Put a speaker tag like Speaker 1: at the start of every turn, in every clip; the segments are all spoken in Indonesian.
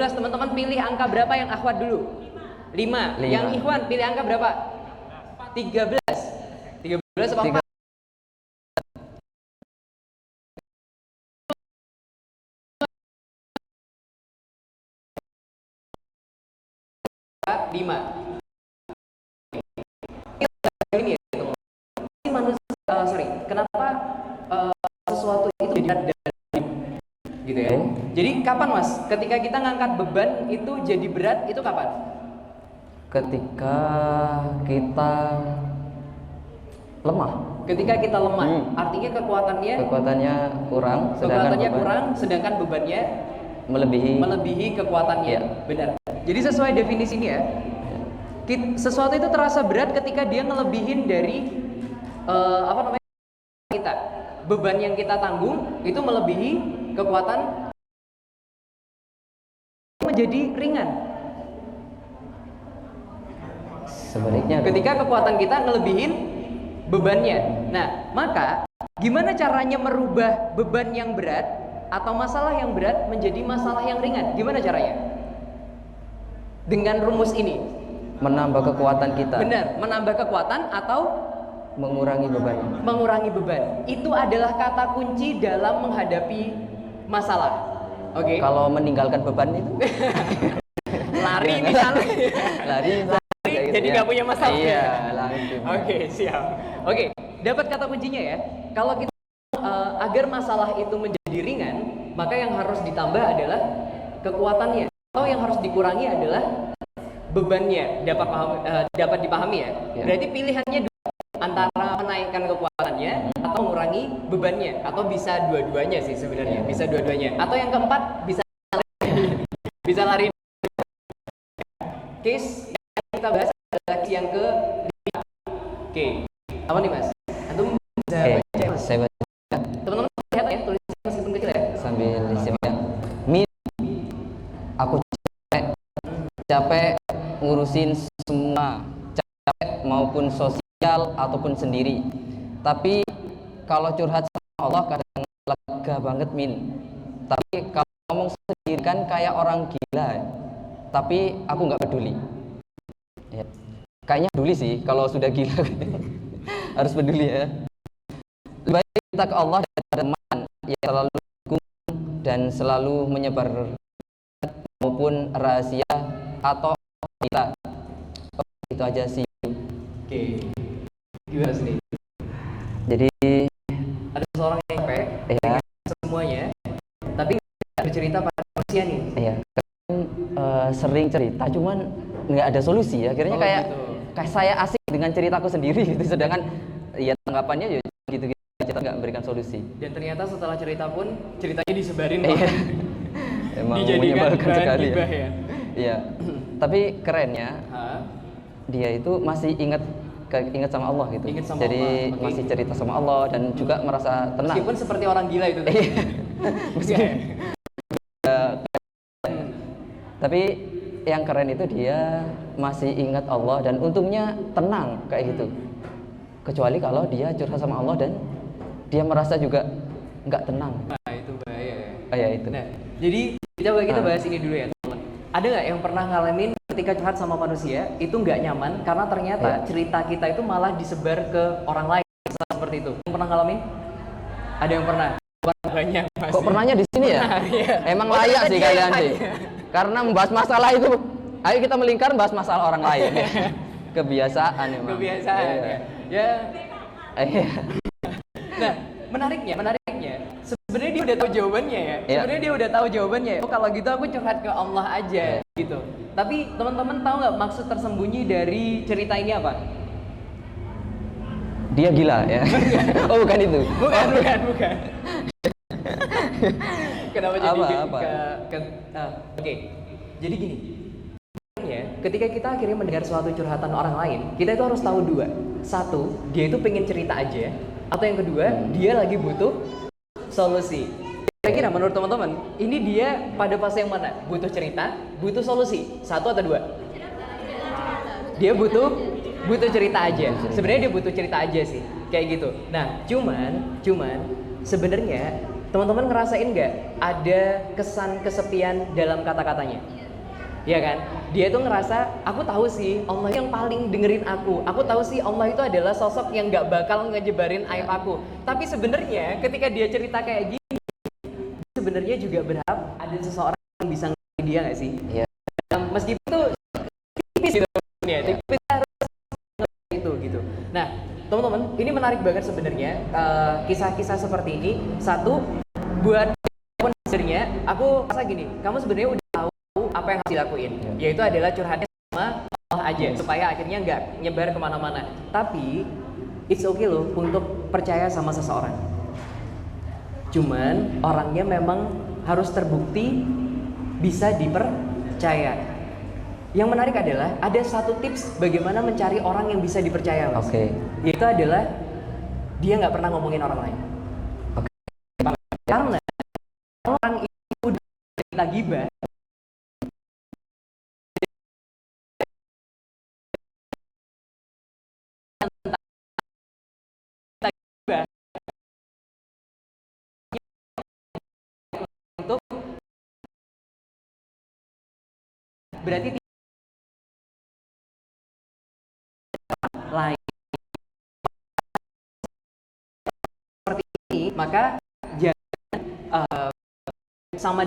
Speaker 1: Teman-teman pilih angka berapa yang akhwat dulu? 5. Yang ikhwan pilih angka berapa? 13. 13 apa 4? Lima. Ini ya, kenapa sesuatu itu jadi gitu ya? Jadi kapan mas? Ketika kita ngangkat beban itu jadi berat itu kapan?
Speaker 2: Ketika kita lemah.
Speaker 1: Ketika kita lemah, artinya kekuatannya
Speaker 2: kurang,
Speaker 1: sedangkan bebannya
Speaker 2: melebihi
Speaker 1: kekuatannya.
Speaker 2: Ya.
Speaker 1: Benar. Jadi sesuai definisi ini ya, sesuatu itu terasa berat ketika dia ngelebihin dari kita. Beban yang kita tanggung itu melebihi kekuatan, menjadi ringan.
Speaker 2: Sebaliknya
Speaker 1: ketika kekuatan kita ngelebihin bebannya. Nah, maka gimana caranya merubah beban yang berat atau masalah yang berat menjadi masalah yang ringan? Gimana caranya? Dengan rumus ini.
Speaker 2: Menambah kekuatan kita.
Speaker 1: Benar, menambah kekuatan atau
Speaker 2: mengurangi beban.
Speaker 1: Mengurangi beban. Itu adalah kata kunci dalam menghadapi masalah. Oke.
Speaker 2: Kalau meninggalkan beban itu
Speaker 1: lari misalnya.
Speaker 2: Lari
Speaker 1: jadi nggak punya masalah.
Speaker 2: Iya, langsung.
Speaker 1: Oke, siap. Oke, dapat kata kuncinya ya. Kalau kita agar masalah itu menjadi ringan, maka yang harus ditambah adalah kekuatannya. Atau yang harus dikurangi adalah bebannya. Dapat dipahami ya. Berarti pilihannya antara menaikkan kekuatannya atau mengurangi bebannya, atau bisa dua-duanya sih sebenarnya. Bisa dua-duanya. Atau yang keempat bisa lari. Case kita bahas adalah yang ke 5. Oke. Apa nih mas? Antum bisa baca mas?
Speaker 2: Saya baca.
Speaker 1: Teman-teman lihat ya, tulisannya meskipun kecil ya.
Speaker 2: Sambil disimak ya. Aku capek ngurusin semua, capek maupun sosial ataupun sendiri. Tapi kalau curhat sama Allah kadang lega banget Tapi kalau ngomong sendiri kan kayak orang gila. Tapi aku nggak peduli. Ya. Kayaknya peduli sih kalau sudah gila. Harus peduli ya. Lebih baik kita ke Allah daripada teman yang selalu dukung dan selalu menyebar maupun rahasia atau kita. Itu aja sih.
Speaker 1: Oke. Gimana sih?
Speaker 2: Jadi
Speaker 1: ada seorang yang capek semuanya, tapi nggak bercerita pada manusia nih.
Speaker 2: Iya. Sering cerita, cuman nggak ada solusi. Akhirnya kayak saya asik dengan ceritaku sendiri gitu. Sedangkan ya tanggapannya ya gitu-gitu. Kita nggak memberikan solusi. Dan
Speaker 1: ternyata setelah cerita pun ceritanya disebarin.
Speaker 2: Emang menyebalkan sekali ya. Iya. Tapi kerennya dia itu masih ingat sama Allah gitu. Jadi Allah. Masih cerita sama Allah dan juga merasa tenang.
Speaker 1: Meskipun seperti orang gila itu.
Speaker 2: Tapi yang keren itu dia masih ingat Allah dan untungnya tenang kayak gitu. Kecuali kalau dia curhat sama Allah dan dia merasa juga nggak tenang.
Speaker 1: Nah, itu bahaya ya.
Speaker 2: Ya itu.
Speaker 1: Nah, jadi coba kita bahas ini dulu ya teman. Ada nggak yang pernah ngalamin ketika curhat sama manusia itu nggak nyaman karena ternyata cerita kita itu malah disebar ke orang lain seperti itu? Yang pernah ngalamin? Ada yang pernah? Banyak.
Speaker 2: Kok pernahnya di sini ya? Emang layak sih kalian sih. Karena membahas masalah itu, ayo kita melingkar bahas masalah orang lain. Kebiasaan emang.
Speaker 1: Kebiasaan ya. Nah, menariknya sebenarnya dia udah tahu jawabannya ya. Sebenarnya dia udah tahu jawabannya. Oh, kalau gitu aku curhat ke Allah aja gitu. Tapi teman-teman tahu nggak maksud tersembunyi dari cerita ini apa?
Speaker 2: Dia gila ya. Oh, bukan itu.
Speaker 1: Bukan. Kenapa jadi Oke. Jadi gini. Ketika kita akhirnya mendengar suatu curhatan orang lain, kita itu harus tahu dua. Satu, dia itu pengen cerita aja, atau yang kedua, dia lagi butuh solusi. Kira-kira menurut teman-teman, ini dia pada fase yang mana? Butuh cerita, butuh solusi. Satu atau dua? Dia butuh cerita aja. Sebenarnya dia butuh cerita aja sih, kayak gitu. Nah, cuman sebenarnya Teman-teman ngerasain nggak ada kesan kesepian dalam kata-katanya? Ya kan? Dia tuh ngerasa, aku tahu sih Allah yang paling dengerin aku. Aku tahu sih Allah itu adalah sosok yang nggak bakal ngejebarin aib aku. Tapi sebenarnya ketika dia cerita kayak gini, sebenarnya juga berharap ada seseorang yang bisa ngerti dia nggak sih?
Speaker 2: Iya.
Speaker 1: Meskipun itu tipis gitu ya, tipis harus ngerti itu gitu. Nah, teman-teman, ini menarik banget sebenarnya kisah-kisah seperti ini. Satu, buat sebenarnya aku rasa gini, kamu sebenarnya udah tahu apa yang harus dilakuin, yaitu adalah curhatnya sama Allah aja, supaya akhirnya nggak nyebar kemana-mana. Tapi it's okay loh untuk percaya sama seseorang. Cuman orangnya memang harus terbukti bisa dipercaya. Yang menarik adalah ada satu tips bagaimana mencari orang yang bisa dipercaya, Mas. Yaitu adalah dia nggak pernah ngomongin orang lain. Karena orang itu udah cerita gibah, untuk berarti lain seperti ini, maka jangan sama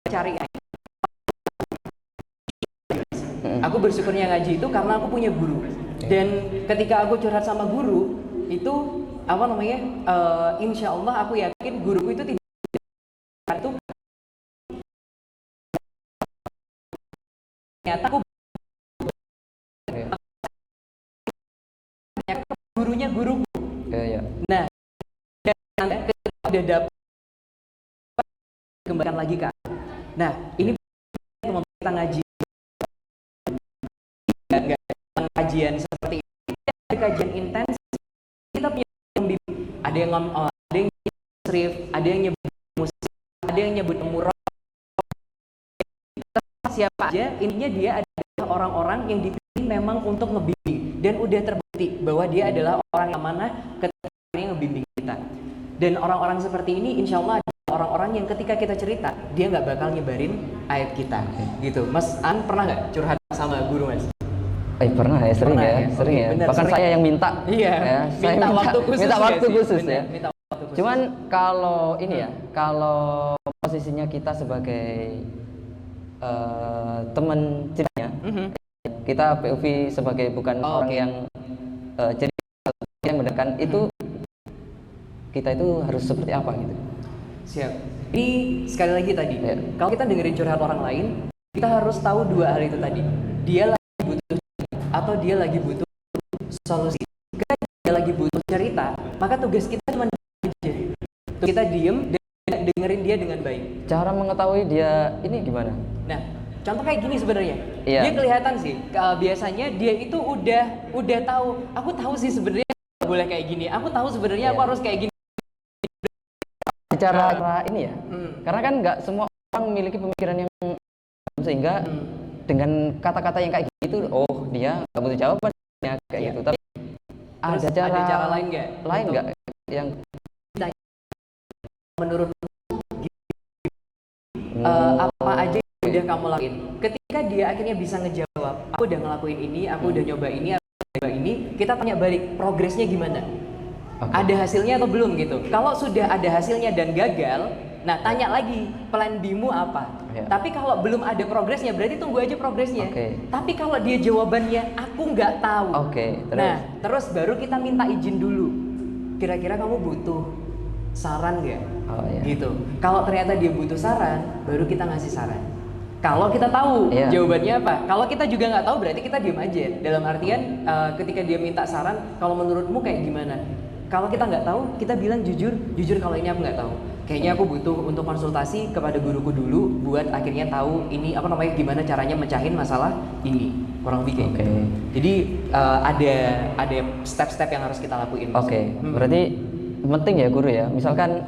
Speaker 1: cari. Aku bersyukurnya ngaji itu karena aku punya guru, dan ketika aku curhat sama guru itu apa namanya, insya Allah aku yakin guruku itu tidak itu ternyata aku gurunya guruku. Nah, ketika udah dapat kembalikan lagi kan. Nah, ini kita ngaji nggak kajian seperti ini, ada kajian intens, kita punya pembimbing, ada yang nyebut ada yang nyebut musik, ada yang nyebut murah, siapa aja, intinya dia adalah orang-orang yang dipilih memang untuk ngebimbing, dan udah terbukti bahwa dia adalah orang yang mana ketika dia ngebimbing kita. Dan orang-orang seperti ini insya Allah adalah orang-orang yang ketika kita cerita dia nggak bakal nyebarin aib kita gitu. Mas An pernah nggak curhat sama guru, Mas?
Speaker 2: Pernah ya, sering ya.
Speaker 1: Bener,
Speaker 2: bahkan
Speaker 1: sering.
Speaker 2: saya yang minta.
Speaker 1: Iya.
Speaker 2: Ya,
Speaker 1: minta waktu khusus.
Speaker 2: Minta waktu khusus
Speaker 1: bener,
Speaker 2: ya.
Speaker 1: Minta waktu khusus.
Speaker 2: Cuman kalau ini ya, kalau posisinya kita sebagai teman ceritanya, kita POV sebagai bukan orang yang cerita yang mendengarkan itu, kita itu harus seperti apa gitu.
Speaker 1: Siap. Ini sekali lagi tadi, kalau kita dengerin curhat orang lain, kita harus tahu dua hal itu tadi. Dia lagi butuh atau dia lagi butuh solusi. Ketika dia lagi butuh cerita, maka tugas kita cuma aja. Kita diem dan dengerin dia dengan baik.
Speaker 2: Cara mengetahui dia ini gimana?
Speaker 1: Nah, contoh kayak gini sebenarnya.
Speaker 2: Iya.
Speaker 1: Dia kelihatan sih, biasanya dia itu udah tahu. Aku tahu sih sebenarnya nggak boleh kayak gini. Aku tahu sebenarnya aku harus kayak gini.
Speaker 2: Cara ini ya. Karena kan nggak semua orang memiliki pemikiran yang sehingga dengan kata-kata yang kayak gitu, oh dia nggak butuh jawaban ya kayak gitu. Tapi ada cara
Speaker 1: lain nggak?
Speaker 2: Lain nggak yang
Speaker 1: menurut apa aja yang udah kamu lakuin? Ketika dia akhirnya bisa ngejawab, aku udah ngelakuin ini, aku udah nyoba ini, aku udah nyoba ini, kita tanya balik progresnya gimana? Ada hasilnya atau belum gitu? Kalau sudah ada hasilnya dan gagal, nah tanya lagi plan B-mu apa? Tapi kalau belum ada progresnya, berarti tunggu aja progresnya. Tapi kalau dia jawabannya aku nggak tahu, nah terus baru kita minta izin dulu. Kira-kira kamu butuh saran nggak? Gitu. Kalau ternyata dia butuh saran, baru kita ngasih saran. Kalau kita tahu jawabannya apa, kalau kita juga nggak tahu, berarti kita diem aja. Dalam artian ketika dia minta saran, kalau menurutmu kayak gimana? Kalau kita nggak tahu, kita bilang jujur kalau ini aku nggak tahu. Kayaknya aku butuh untuk konsultasi kepada guruku dulu buat akhirnya tahu ini apa namanya, gimana caranya mecahin masalah ini. Kurang lebih kayak gitu. Jadi ada step-step yang harus kita lakuin.
Speaker 2: Berarti penting ya guru ya. Misalkan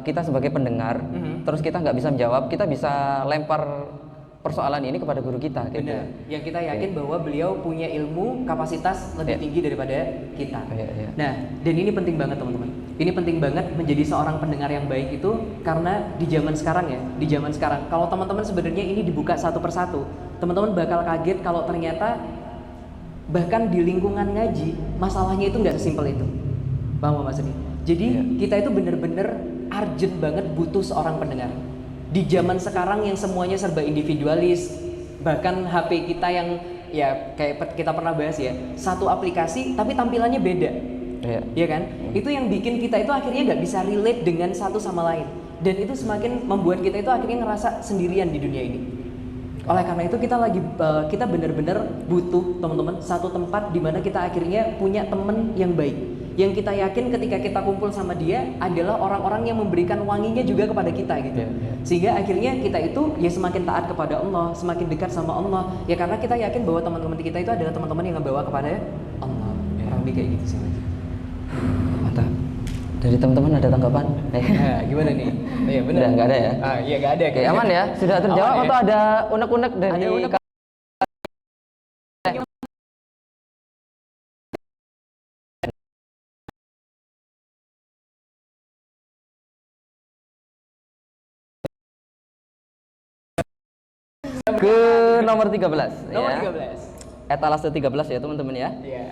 Speaker 2: kita sebagai pendengar, terus kita nggak bisa menjawab, kita bisa lempar persoalan ini kepada guru kita.
Speaker 1: Benar. Yang kita yakin bahwa beliau punya ilmu kapasitas lebih tinggi daripada kita. Nah, dan ini penting banget teman-teman. Ini penting banget menjadi seorang pendengar yang baik itu karena di zaman sekarang ya, di zaman sekarang kalau teman-teman sebenarnya ini dibuka satu persatu, teman-teman bakal kaget kalau ternyata bahkan di lingkungan ngaji masalahnya itu nggak sesimpel itu. Paham Mas Adi? Jadi kita itu bener-bener urgent banget butuh seorang pendengar. Di zaman sekarang yang semuanya serba individualis, bahkan HP kita yang ya kayak kita pernah bahas ya, satu aplikasi tapi tampilannya beda. Iya kan? Itu yang bikin kita itu akhirnya nggak bisa relate dengan satu sama lain. Dan itu semakin membuat kita itu akhirnya ngerasa sendirian di dunia ini. Oleh karena itu kita benar-benar butuh teman-teman satu tempat di mana kita akhirnya punya teman yang baik, yang kita yakin ketika kita kumpul sama dia adalah orang-orang yang memberikan wanginya juga kepada kita gitu. Sehingga akhirnya kita itu ya semakin taat kepada Allah, semakin dekat sama Allah. Ya karena kita yakin bahwa teman-teman kita itu adalah teman-teman yang membawa kepada Allah. Kurang lebih kayak gitu sih.
Speaker 2: Mantap. Dari teman-teman ada tanggapan?
Speaker 1: Nah, gimana nih? Iya benar.
Speaker 2: Udah nggak ada ya?
Speaker 1: Iya nggak ada.
Speaker 2: Oke, aman ya? Sudah terjawab
Speaker 1: Aman,
Speaker 2: atau ada unek-unek dari
Speaker 1: Ada unek.
Speaker 2: ke nomor 13
Speaker 1: Nomor
Speaker 2: ya.
Speaker 1: 13.
Speaker 2: Etalase 13 ya teman-teman ya.
Speaker 1: Iya.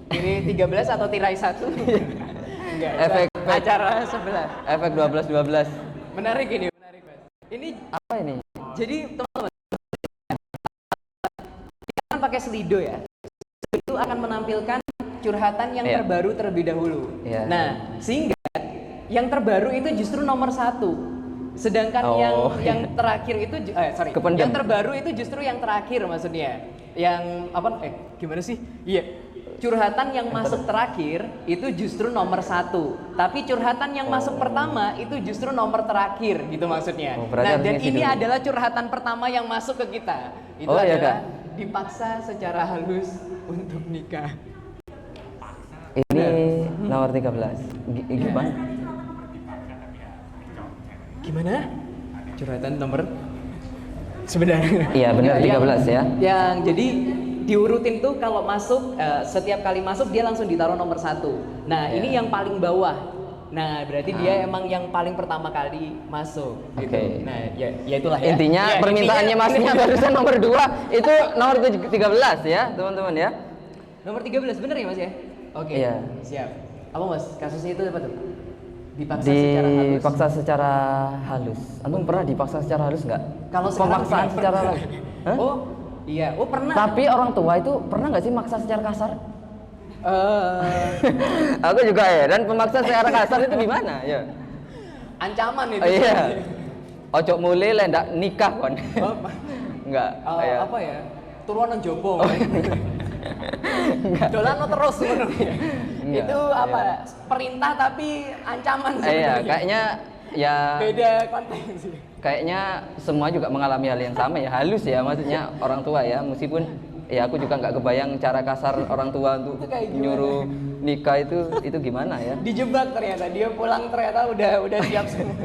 Speaker 1: Ini 13 atau tirai 1? Enggak.
Speaker 2: Efek
Speaker 1: acara sebelah.
Speaker 2: Efek 12.
Speaker 1: Menarik ini, menarik Mas. Ini
Speaker 2: Apa ini?
Speaker 1: jadi teman-teman kita kan pakai Slido ya. Itu akan menampilkan curhatan yang terbaru terlebih dahulu. Nah, sehingga yang terbaru itu justru nomor 1. Sedangkan yang terakhir itu yang terbaru itu justru yang terakhir maksudnya. Yang apa gimana sih? Iya. Curhatan yang masuk terakhir itu justru nomor 1. Tapi curhatan yang masuk pertama itu justru nomor terakhir gitu maksudnya. Nah, dan ini adalah curhatan pertama yang masuk ke kita. Itu adalah dipaksa secara halus untuk nikah.
Speaker 2: Ini nomor 13. Gimana?
Speaker 1: Gimana? Curhatan nomor sebenarnya.
Speaker 2: Iya benar 13 ya.
Speaker 1: Yang jadi diurutin tuh kalau masuk setiap kali masuk dia langsung ditaruh nomor 1. Nah ini yang paling bawah. Nah berarti dia emang yang paling pertama kali masuk. Gitu. Nah ya itulah ya.
Speaker 2: Intinya permintaannya masnya barusan nomor 2 itu nomor 13 ya teman-teman ya.
Speaker 1: Nomor 13 bener ya mas ya? Oke.
Speaker 2: Iya.
Speaker 1: Siap. Apa mas? Kasusnya itu apa tuh? Dipaksa
Speaker 2: secara halus. Antum pernah dipaksa secara halus nggak?
Speaker 1: Kalau
Speaker 2: pemaksaan secara halus.
Speaker 1: Oh iya, pernah.
Speaker 2: Tapi orang tua itu pernah nggak sih maksa secara kasar? Aku juga ya. Dan pemaksa secara kasar itu gimana? Ya.
Speaker 1: Ancaman itu.
Speaker 2: Iya. Ojo mulai lah ndak nikah kon. Enggak.
Speaker 1: Apa ya? Turunan jopo. Dolano terus sebenarnya. Itu apa? Perintah tapi ancaman sebenarnya.
Speaker 2: Iya, kayaknya ya
Speaker 1: beda konteks sih.
Speaker 2: Kayaknya semua juga mengalami hal yang sama ya, halus ya maksudnya orang tua ya, meskipun ya aku juga nggak kebayang cara kasar orang tua untuk nyuruh nikah itu gimana ya.
Speaker 1: Dijebak ternyata, dia pulang ternyata udah siap semua.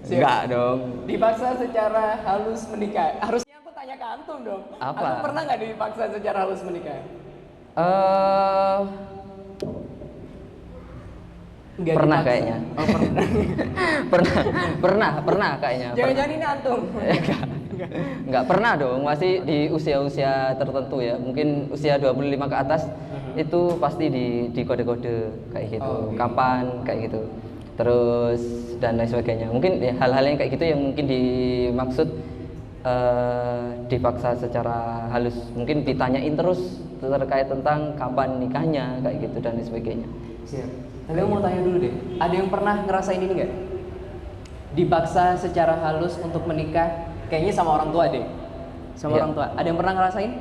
Speaker 2: Enggak dong.
Speaker 1: Dipaksa secara halus menikah. Harusnya aku tanya ke antum dong.
Speaker 2: Apa?
Speaker 1: Antum pernah nggak dipaksa secara halus menikah?
Speaker 2: Pernah kayaknya.
Speaker 1: Oh,
Speaker 2: pernah kayaknya.
Speaker 1: Jangan-jangan ini antum.
Speaker 2: Enggak pernah dong, masih di usia-usia tertentu ya. Mungkin usia 25 ke atas itu pasti di kode-kode kayak gitu. Kapan kayak gitu. Terus dan lain sebagainya. Mungkin ya, hal-hal yang kayak gitu yang mungkin dimaksud dipaksa secara halus. Mungkin ditanyain terus terkait tentang kapan nikahnya kayak gitu dan lain sebagainya.
Speaker 1: Siap. Tapi aku mau tanya dulu deh, ada yang pernah ngerasain ini nggak? Dipaksa secara halus untuk menikah, kayaknya sama orang tua deh, sama orang tua. Ada yang pernah ngerasain?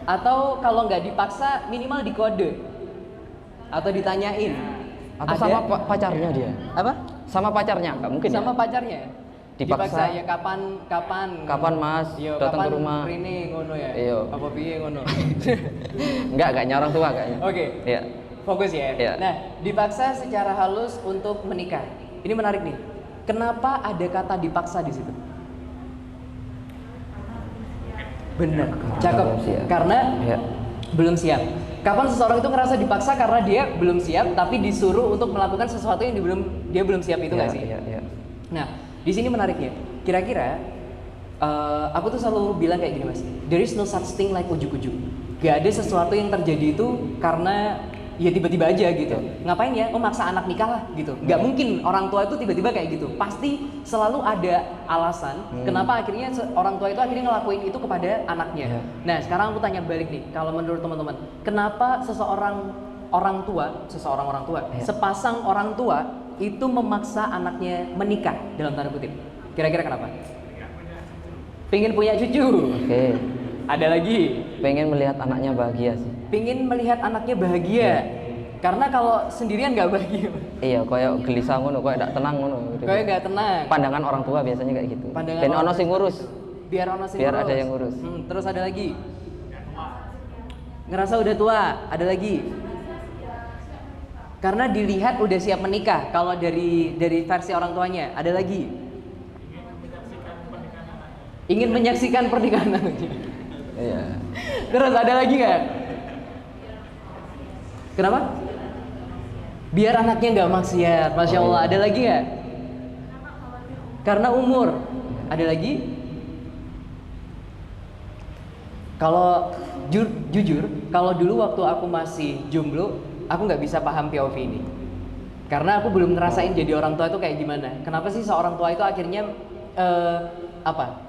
Speaker 1: Atau kalau nggak dipaksa, minimal dikode atau ditanyain?
Speaker 2: Atau sama pacarnya dia?
Speaker 1: Apa?
Speaker 2: Sama pacarnya? Nggak mungkin.
Speaker 1: Sama
Speaker 2: ya?
Speaker 1: Pacarnya? Dipaksa ya
Speaker 2: kapan mas datang ke rumah?
Speaker 1: Rene ngono ya.
Speaker 2: Iya.
Speaker 1: Apa piye ngono?
Speaker 2: Enggak kayaknya orang tua kayaknya.
Speaker 1: Oke.
Speaker 2: Iya.
Speaker 1: Fokus ya.
Speaker 2: Iya.
Speaker 1: Nah, dipaksa secara halus untuk menikah. Ini menarik nih. Kenapa ada kata dipaksa di situ? Benar. Cakep. Karena belum siap. Kapan seseorang itu ngerasa dipaksa karena dia belum siap, tapi disuruh untuk melakukan sesuatu yang dia belum siap itu nggak sih?
Speaker 2: Iya.
Speaker 1: Nah, di sini menariknya. Kira-kira aku tuh selalu bilang kayak gini mas, there is no such thing like ujuk-ujuk. Gak ada sesuatu yang terjadi itu karena ya tiba-tiba aja gitu. Ngapain ya? Oh maksa anak nikah lah gitu. Gak mungkin orang tua itu tiba-tiba kayak gitu. Pasti selalu ada alasan kenapa akhirnya orang tua itu akhirnya ngelakuin itu kepada anaknya. Nah sekarang aku tanya balik nih, kalau menurut teman-teman, kenapa seseorang orang tua, sepasang orang tua itu memaksa anaknya menikah dalam tanda kutip? Kira-kira kenapa? Pengen punya cucu.
Speaker 2: Oke.
Speaker 1: Ada lagi.
Speaker 2: Pengen melihat anaknya bahagia sih.
Speaker 1: Pengen melihat anaknya bahagia. Karena kalau sendirian nggak bahagia.
Speaker 2: Iya, kayak gelisah ngono, kayak nggak tenang ngono. Gitu.
Speaker 1: Kayak nggak tenang.
Speaker 2: Pandangan orang tua biasanya kayak gitu.
Speaker 1: Pandangan
Speaker 2: Dan
Speaker 1: orang
Speaker 2: ono sing ngurus.
Speaker 1: Biar ono sing
Speaker 2: Biar
Speaker 1: ngurus.
Speaker 2: ada yang ngurus.
Speaker 1: Terus ada lagi. Ngerasa udah tua. Ada lagi. Karena dilihat udah siap menikah. Kalau dari versi orang tuanya. Ada lagi. Ingin menyaksikan pernikahan anaknya.
Speaker 2: Iya.
Speaker 1: Terus ada lagi nggak? Kenapa? Biar anaknya nggak maksiat. Masya Allah. Ada lagi nggak? Karena umur. Ada lagi? Kalau jujur, kalau dulu waktu aku masih jomblo, aku nggak bisa paham POV ini. Karena aku belum ngerasain jadi orang tua itu kayak gimana. Kenapa sih seorang tua itu akhirnya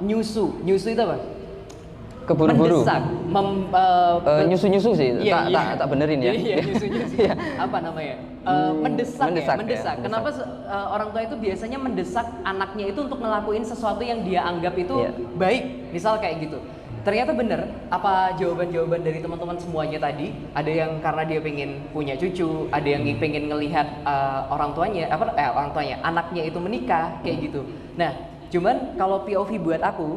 Speaker 1: nyusu itu apa?
Speaker 2: Keburu-buru.
Speaker 1: Mendesak,
Speaker 2: nyusu sih.
Speaker 1: Iya.
Speaker 2: Tak benerin ya.
Speaker 1: Iya, nyusu. Apa namanya? Mendesak.
Speaker 2: Ya,
Speaker 1: Kenapa orang tua itu biasanya mendesak anaknya itu untuk ngelakuin sesuatu yang dia anggap itu baik, misal kayak gitu. Ternyata bener, apa jawaban-jawaban dari teman-teman semuanya tadi, ada yang karena dia pengen punya cucu, ada yang pengen ngelihat orang tuanya, anaknya itu menikah, kayak gitu. Nah, cuman kalau POV buat aku,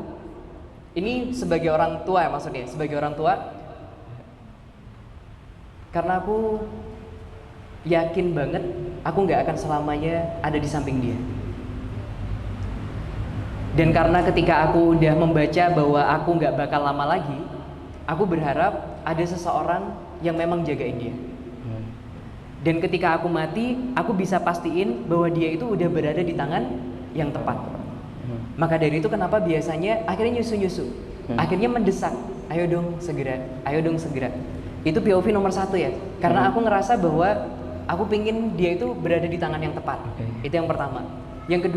Speaker 1: ini sebagai orang tua maksudnya, sebagai orang tua, karena aku yakin banget aku nggak akan selamanya ada di samping dia. Dan karena ketika aku udah membaca bahwa aku nggak bakal lama lagi, aku berharap ada seseorang yang memang jagain dia. Dan ketika aku mati, aku bisa pastiin bahwa dia itu udah berada di tangan yang tepat. Maka dari itu kenapa biasanya akhirnya nyusu-nyusu, akhirnya mendesak, ayo dong segera. Itu POV nomor 1 ya, karena aku ngerasa bahwa aku pingin dia itu berada di tangan yang tepat. Itu yang pertama. Yang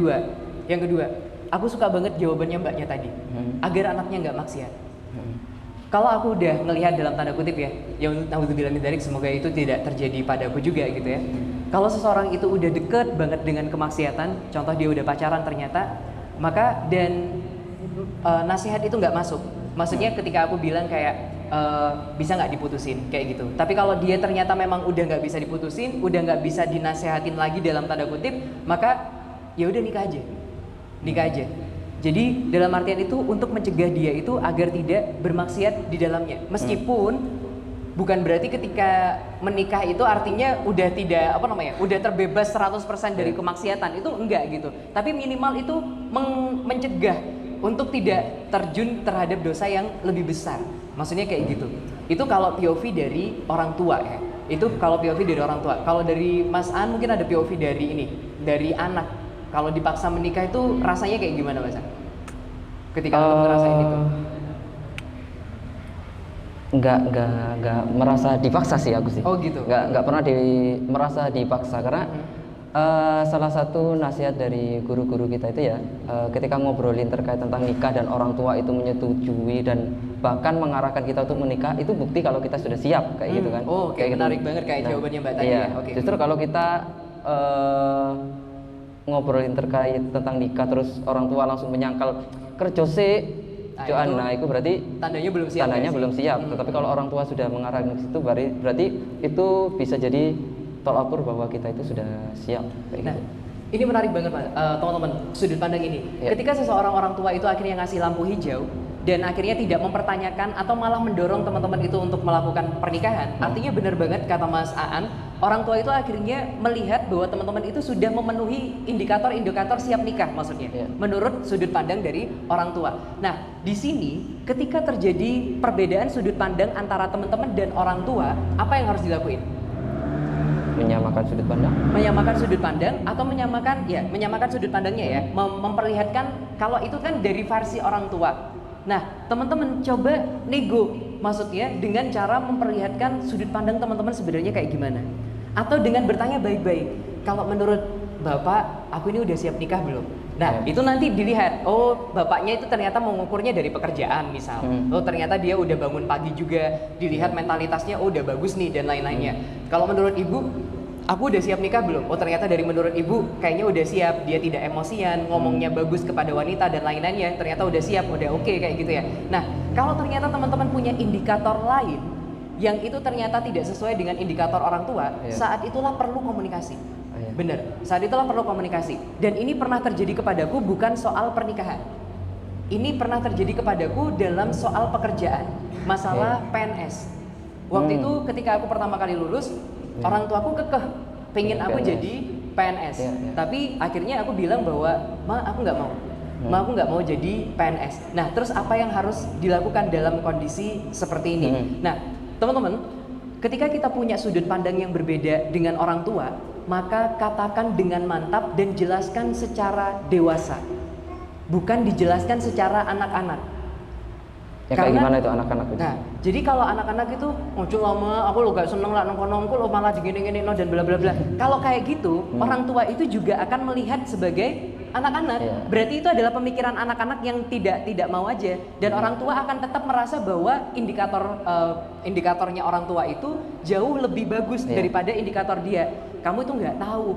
Speaker 1: kedua, aku suka banget jawabannya mbaknya tadi, agar anaknya nggak maksiat. Kalau aku udah ngelihat dalam tanda kutip ya naudzubillah min dzalik, semoga itu tidak terjadi padaku juga gitu ya. Kalau seseorang itu udah deket banget dengan kemaksiatan, contoh dia udah pacaran ternyata, maka nasihat itu nggak masuk. Maksudnya ketika aku bilang kayak bisa nggak diputusin kayak gitu. Tapi kalau dia ternyata memang udah nggak bisa diputusin, udah nggak bisa dinasehatin lagi dalam tanda kutip, maka ya udah nikah aja. Jadi dalam artian itu untuk mencegah dia itu agar tidak bermaksiat di dalamnya. Meskipun bukan berarti ketika menikah itu artinya udah tidak udah terbebas 100% dari kemaksiatan, itu enggak gitu. Tapi minimal itu mencegah untuk tidak terjun terhadap dosa yang lebih besar. Maksudnya kayak gitu. Itu kalau POV dari orang tua ya. Itu kalau POV dari orang tua. Kalau dari Mas An mungkin ada POV dari anak. Kalau dipaksa menikah itu rasanya kayak gimana Mas An? Ketika aku ngerasain itu.
Speaker 2: Enggak merasa dipaksa sih aku sih.
Speaker 1: Oh gitu.
Speaker 2: Enggak pernah merasa dipaksa karena salah satu nasihat dari guru-guru kita itu ya, ketika ngobrolin terkait tentang nikah dan orang tua itu menyetujui dan bahkan mengarahkan kita untuk menikah, itu bukti kalau kita sudah siap kayak gitu kan.
Speaker 1: Oh, kayak menarik banget kayak jawabannya Mbak tadi ya.
Speaker 2: Okay. Justru kalau kita ngobrolin terkait tentang nikah terus orang tua langsung menyangkal kerja sih, nah itu berarti
Speaker 1: tandanya belum siap.
Speaker 2: Belum siap. Tetapi kalau orang tua sudah mengarahkan ke situ, berarti itu bisa jadi tolak ukur bahwa kita itu sudah siap.
Speaker 1: Nah, ini menarik banget teman-teman, sudut pandang ini. Ketika seseorang orang tua itu akhirnya ngasih lampu hijau dan akhirnya tidak mempertanyakan atau malah mendorong teman-teman itu untuk melakukan pernikahan, artinya benar banget kata Mas Aan, orang tua itu akhirnya melihat bahwa teman-teman itu sudah memenuhi indikator-indikator siap nikah maksudnya, menurut sudut pandang dari orang tua. Nah, di sini ketika terjadi perbedaan sudut pandang antara teman-teman dan orang tua, apa yang harus dilakuin?
Speaker 2: Menyamakan sudut pandang.
Speaker 1: Menyamakan sudut pandang atau menyamakan sudut pandangnya ya, memperlihatkan kalau itu kan dari versi orang tua. Nah, teman-teman coba nego, maksudnya dengan cara memperlihatkan sudut pandang teman-teman sebenarnya kayak gimana. Atau dengan bertanya baik-baik, kalau menurut Bapak, aku ini udah siap nikah belum? Nah, itu nanti dilihat, oh bapaknya itu ternyata mengukurnya dari pekerjaan misal. Oh ternyata dia udah bangun pagi juga, dilihat mentalitasnya, oh udah bagus nih dan lain-lainnya. Kalau menurut ibu, aku udah siap nikah belum? Oh ternyata dari menurut ibu kayaknya udah siap, dia tidak emosian, ngomongnya bagus kepada wanita dan lain-lainnya, ternyata udah siap, udah oke kayak gitu ya. Nah, kalau ternyata teman-teman punya indikator lain yang itu ternyata tidak sesuai dengan indikator orang tua, saat itulah perlu komunikasi. Bener, saat itulah perlu komunikasi. Dan ini pernah terjadi kepadaku bukan soal pernikahan. Ini pernah terjadi kepadaku dalam soal pekerjaan, masalah PNS. Waktu itu ketika aku pertama kali lulus, orang tuaku kekeh pengen aku jadi PNS. Tapi akhirnya aku bilang bahwa, Ma aku nggak mau. Ma aku nggak mau jadi PNS. Nah terus apa yang harus dilakukan dalam kondisi seperti ini? Nah teman-teman, ketika kita punya sudut pandang yang berbeda dengan orang tua, maka katakan dengan mantap dan jelaskan secara dewasa, bukan dijelaskan secara anak-anak.
Speaker 2: Ya kayak gimana itu anak-anak itu?
Speaker 1: Nah, jadi kalau anak-anak itu muncul lama, aku lo gak seneng lah nongkrong lo malah digini-gini no dan bla bla bla. Kalau kayak gitu, orang tua itu juga akan melihat sebagai anak-anak. Berarti itu adalah pemikiran anak-anak yang tidak mau aja. Dan orang tua akan tetap merasa bahwa indikatornya orang tua itu jauh lebih bagus daripada indikator dia. Kamu itu nggak tahu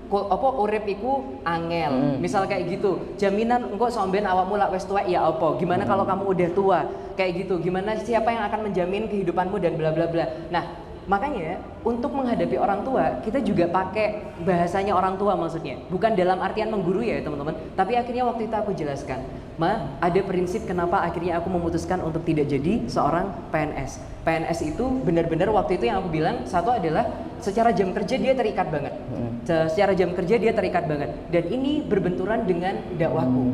Speaker 1: apa urip iku angel. Misal kayak gitu. Jaminan engko somben awakmu lak wis tuwek ya apa? Gimana kalau kamu udah tua? Kayak gitu. Gimana siapa yang akan menjamin kehidupanmu dan bla bla bla. Nah, makanya untuk menghadapi orang tua, kita juga pakai bahasanya orang tua maksudnya. Bukan dalam artian menggurui ya, teman-teman. Tapi akhirnya waktu itu aku jelaskan, Ma, ada prinsip kenapa akhirnya aku memutuskan untuk tidak jadi seorang PNS. PNS itu benar-benar waktu itu yang aku bilang, satu adalah secara jam kerja dia terikat banget. Secara jam kerja dia terikat banget. Dan ini berbenturan dengan dakwahku.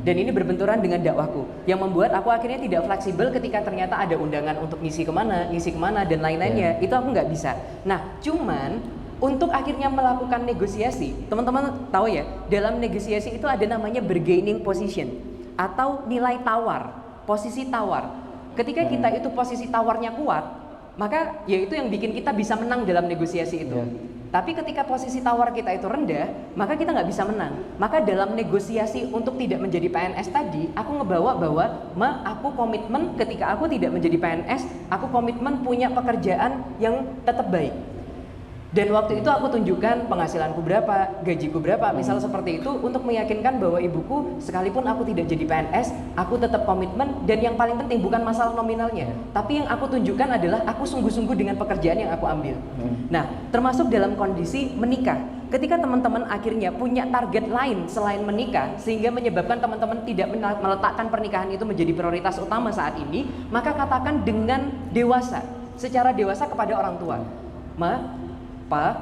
Speaker 1: Dan ini berbenturan dengan dakwahku. Yang membuat aku akhirnya tidak fleksibel ketika ternyata ada undangan untuk ngisi kemana dan lain-lainnya. Itu aku nggak bisa. Nah, cuman untuk akhirnya melakukan negosiasi, teman-teman tahu ya, dalam negosiasi itu ada namanya bargaining position atau nilai tawar, posisi tawar. Ketika kita itu posisi tawarnya kuat, maka ya itu yang bikin kita bisa menang dalam negosiasi itu. Tapi ketika posisi tawar kita itu rendah, maka kita nggak bisa menang. Maka dalam negosiasi untuk tidak menjadi PNS tadi, aku ngebawa bahwa, Ma, aku komitmen ketika aku tidak menjadi PNS, aku komitmen punya pekerjaan yang tetap baik. Dan waktu itu aku tunjukkan penghasilanku berapa, gajiku berapa, misal seperti itu untuk meyakinkan bahwa ibuku sekalipun aku tidak jadi PNS, aku tetap komitmen dan yang paling penting bukan masalah nominalnya, tapi yang aku tunjukkan adalah aku sungguh-sungguh dengan pekerjaan yang aku ambil. Nah, termasuk dalam kondisi menikah. Ketika teman-teman akhirnya punya target lain selain menikah sehingga menyebabkan teman-teman tidak meletakkan pernikahan itu menjadi prioritas utama saat ini, maka katakan dengan dewasa, secara dewasa kepada orang tua, Ma, Pa,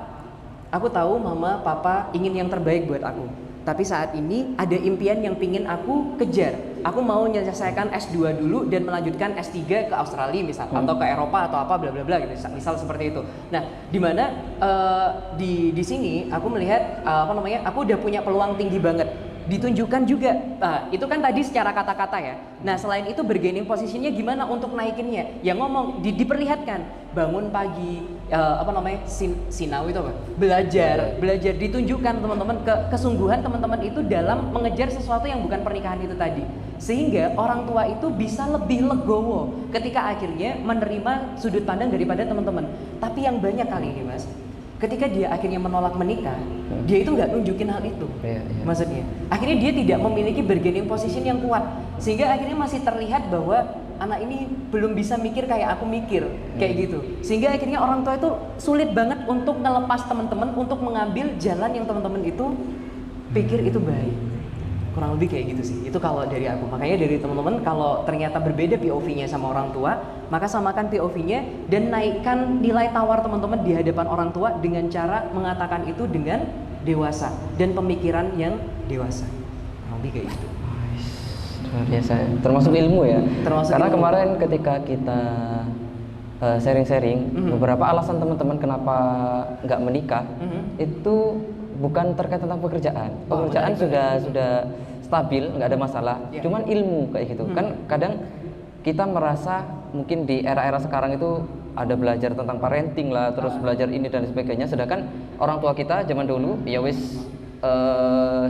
Speaker 1: aku tahu Mama, Papa ingin yang terbaik buat aku. Tapi saat ini ada impian yang pingin aku kejar. Aku mau menyelesaikan S2 dulu dan melanjutkan S3 ke Australia misal, atau ke Eropa atau apa bla bla bla gitu. Misal seperti itu. Nah, di mana di sini aku melihat aku udah punya peluang tinggi banget. Ditunjukkan juga, itu kan tadi secara kata-kata ya. Nah selain itu bargaining positionnya gimana untuk naikinnya? Yang ngomong diperlihatkan, bangun pagi, sinau itu apa? Belajar ditunjukkan teman-teman kesungguhan teman-teman itu dalam mengejar sesuatu yang bukan pernikahan itu tadi. Sehingga orang tua itu bisa lebih legowo ketika akhirnya menerima sudut pandang daripada teman-teman. Tapi yang banyak kali ini Mas, ketika dia akhirnya menolak menikah, dia itu nggak nunjukin hal itu. Maksudnya, akhirnya dia tidak memiliki bargaining position yang kuat, sehingga akhirnya masih terlihat bahwa anak ini belum bisa mikir kayak aku mikir, kayak gitu. Sehingga akhirnya orang tua itu sulit banget untuk ngelepas teman-teman untuk mengambil jalan yang teman-teman itu pikir itu baik. kurang lebih kayak gitu sih. Itu kalau dari aku. Makanya dari teman-teman kalau ternyata berbeda POV-nya sama orang tua, maka samakan POV-nya dan naikkan nilai tawar teman-teman di hadapan orang tua dengan cara mengatakan itu dengan dewasa dan pemikiran yang dewasa. Kurang lebih kayak gitu.
Speaker 2: Luar biasa. Termasuk ilmu ya.
Speaker 1: Termasuk
Speaker 2: Karena
Speaker 1: ilmu.
Speaker 2: kemarin ketika kita sharing-sharing, beberapa alasan teman-teman kenapa nggak menikah itu bukan terkait tentang pekerjaan. Pekerjaan sudah stabil, nggak ada masalah. Cuman ilmu kayak gitu. Kan kadang kita merasa mungkin di era-era sekarang itu ada belajar tentang parenting lah, terus belajar ini dan sebagainya. Sedangkan orang tua kita zaman dulu ya wis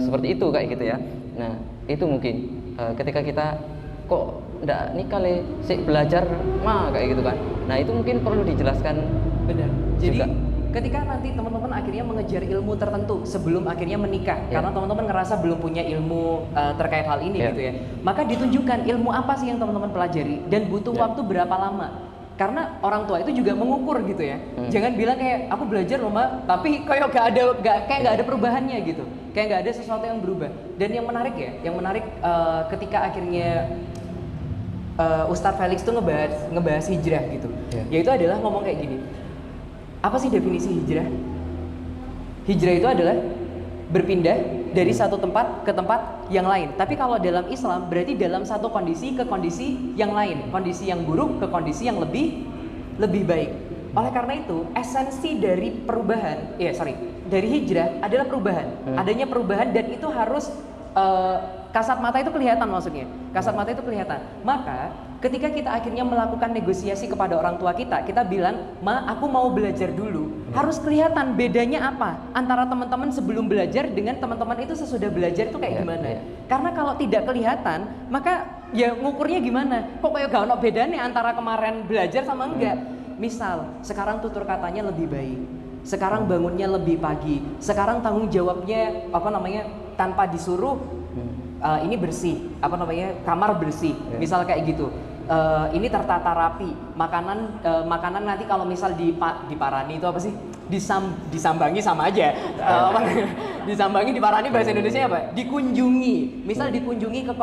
Speaker 2: seperti itu kayak gitu ya. Nah itu mungkin ketika kita kok ndak nikah le, sik belajar mah kayak gitu kan. Nah itu mungkin perlu dijelaskan.
Speaker 1: Benar. Jadi
Speaker 2: juga.
Speaker 1: ketika nanti teman-teman akhirnya mengejar ilmu tertentu sebelum akhirnya menikah, karena teman-teman ngerasa belum punya ilmu terkait hal ini gitu ya, maka ditunjukkan ilmu apa sih yang teman-teman pelajari dan butuh waktu berapa lama. Karena orang tua itu juga mengukur gitu ya. Jangan bilang kayak aku belajar loh Ma, tapi kayak nggak ada perubahannya gitu, kayak nggak ada sesuatu yang berubah. Dan yang menarik ketika akhirnya Ustadz Felix tuh ngebahas hijrah gitu, yaitu adalah ngomong kayak gini. Apa sih definisi hijrah? Hijrah itu adalah berpindah dari satu tempat ke tempat yang lain. Tapi kalau dalam Islam berarti dalam satu kondisi ke kondisi yang lain, kondisi yang buruk ke kondisi yang lebih baik. Oleh karena itu, esensi dari dari hijrah adalah perubahan. Adanya perubahan dan itu harus kasat mata itu kelihatan maksudnya. Kasat mata itu kelihatan. Maka ketika kita akhirnya melakukan negosiasi kepada orang tua kita bilang, Ma, aku mau belajar dulu. Harus kelihatan bedanya apa antara teman-teman sebelum belajar dengan teman-teman itu sesudah belajar itu kayak gimana. Karena kalau tidak kelihatan, maka ya ngukurnya gimana? Kok kayak gak ono bedanya antara kemarin belajar sama enggak? Misal, sekarang tutur katanya lebih baik. Sekarang bangunnya lebih pagi. Sekarang tanggung jawabnya tanpa disuruh ini bersih, kamar bersih, misal kayak gitu. Ini tertata rapi, makanan nanti kalau misal diparani itu apa sih? Disambangi sama aja. Disambangi, diparani bahasa Indonesia apa? Dikunjungi. Misal dikunjungi ke